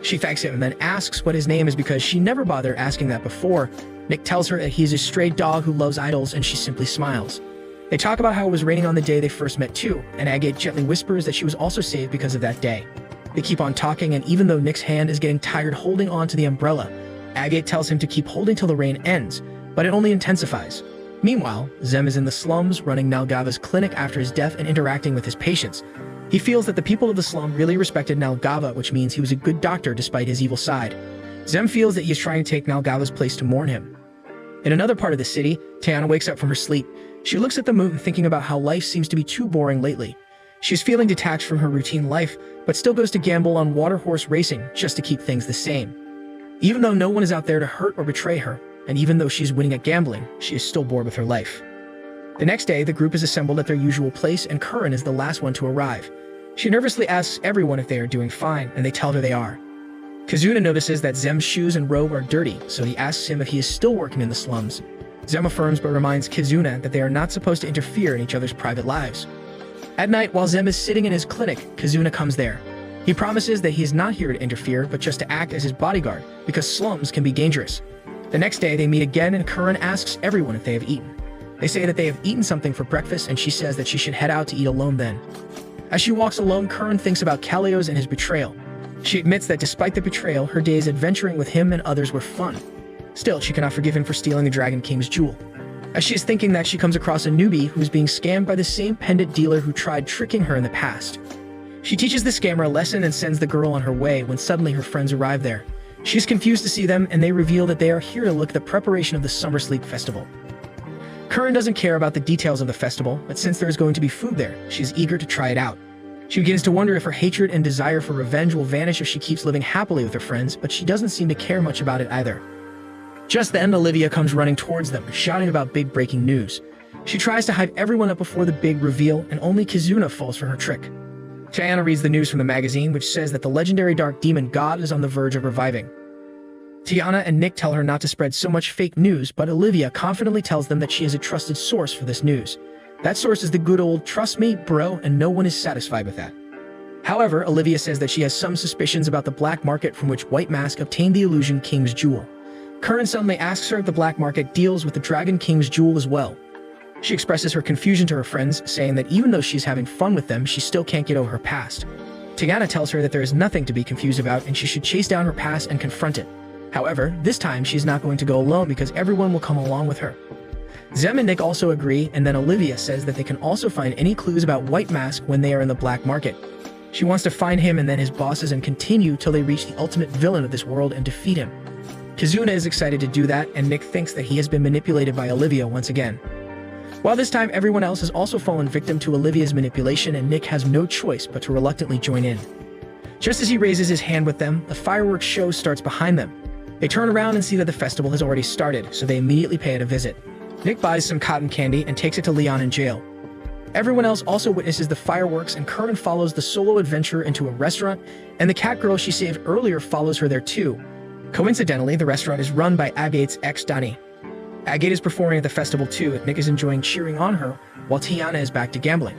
She thanks him and then asks what his name is because she never bothered asking that before. Nick tells her that he's a stray dog who loves idols, and she simply smiles. They talk about how it was raining on the day they first met too, and Agate gently whispers that she was also saved because of that day. They keep on talking, and even though Nick's hand is getting tired holding on to the umbrella, Agate tells him to keep holding till the rain ends, but it only intensifies. Meanwhile, Zem is in the slums running Nalgava's clinic after his death and interacting with his patients. He feels that the people of the slum really respected Nalgava, which means he was a good doctor despite his evil side. Zem feels that he is trying to take Nalgava's place to mourn him. In another part of the city, Tiana wakes up from her sleep. She looks at the moon thinking about how life seems to be too boring lately. She's feeling detached from her routine life, but still goes to gamble on water horse racing just to keep things the same. Even though no one is out there to hurt or betray her, and even though she's winning at gambling, she is still bored with her life. The next day, the group is assembled at their usual place, and Curran is the last one to arrive. She nervously asks everyone if they are doing fine, and they tell her they are. Kazuna notices that Zem's shoes and robe are dirty, so he asks him if he is still working in the slums. Zem affirms but reminds Kazuna that they are not supposed to interfere in each other's private lives. At night, while Zem is sitting in his clinic, Kazuna comes there. He promises that he is not here to interfere, but just to act as his bodyguard, because slums can be dangerous. The next day, they meet again, and Curran asks everyone if they have eaten. They say that they have eaten something for breakfast, and she says that she should head out to eat alone then. As she walks alone, Curran thinks about Kalios and his betrayal. She admits that despite the betrayal, her days adventuring with him and others were fun. Still, she cannot forgive him for stealing the Dragon King's jewel. As she is thinking that, she comes across a newbie who is being scammed by the same pendant dealer who tried tricking her in the past. She teaches the scammer a lesson and sends the girl on her way when suddenly her friends arrive there. She is confused to see them, and they reveal that they are here to look at the preparation of the Summer Sleep Festival. Curran doesn't care about the details of the festival, but since there is going to be food there, she is eager to try it out. She begins to wonder if her hatred and desire for revenge will vanish if she keeps living happily with her friends, but she doesn't seem to care much about it either. Just then, Olivia comes running towards them, shouting about big breaking news. She tries to hype everyone up before the big reveal, and only Kazuna falls for her trick. Tiana reads the news from the magazine, which says that the legendary dark demon god is on the verge of reviving. Tiana and Nick tell her not to spread so much fake news, but Olivia confidently tells them that she is a trusted source for this news. That source is the good old "trust me, bro," and no one is satisfied with that. However, Olivia says that she has some suspicions about the black market from which White Mask obtained the Illusion King's jewel. Curran suddenly asks her if the black market deals with the Dragon King's jewel as well. She expresses her confusion to her friends, saying that even though she's having fun with them, she still can't get over her past. Tiana tells her that there is nothing to be confused about and she should chase down her past and confront it. However, this time she's not going to go alone because everyone will come along with her. Zem and Nick also agree, and then Olivia says that they can also find any clues about White Mask when they are in the black market. She wants to find him and then his bosses and continue till they reach the ultimate villain of this world and defeat him. Kazuna is excited to do that, and Nick thinks that he has been manipulated by Olivia once again. While this time everyone else has also fallen victim to Olivia's manipulation, and Nick has no choice but to reluctantly join in. Just as he raises his hand with them, the fireworks show starts behind them. They turn around and see that the festival has already started, so they immediately pay it a visit. Nick buys some cotton candy and takes it to Leon in jail. Everyone else also witnesses the fireworks, and Curran follows the solo adventurer into a restaurant, and the cat girl she saved earlier follows her there too. Coincidentally, the restaurant is run by Agate's ex Dani. Agate is performing at the festival too, and Nick is enjoying cheering on her, while Tiana is back to gambling.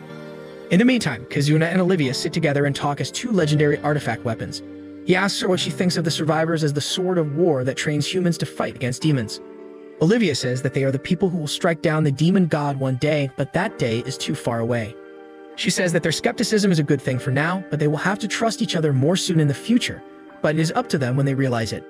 In the meantime, Kazuna and Olivia sit together and talk as two legendary artifact weapons. He asks her what she thinks of the survivors as the sword of war that trains humans to fight against demons. Olivia says that they are the people who will strike down the demon god one day, but that day is too far away. She says that their skepticism is a good thing for now, but they will have to trust each other more soon in the future, but it is up to them when they realize it.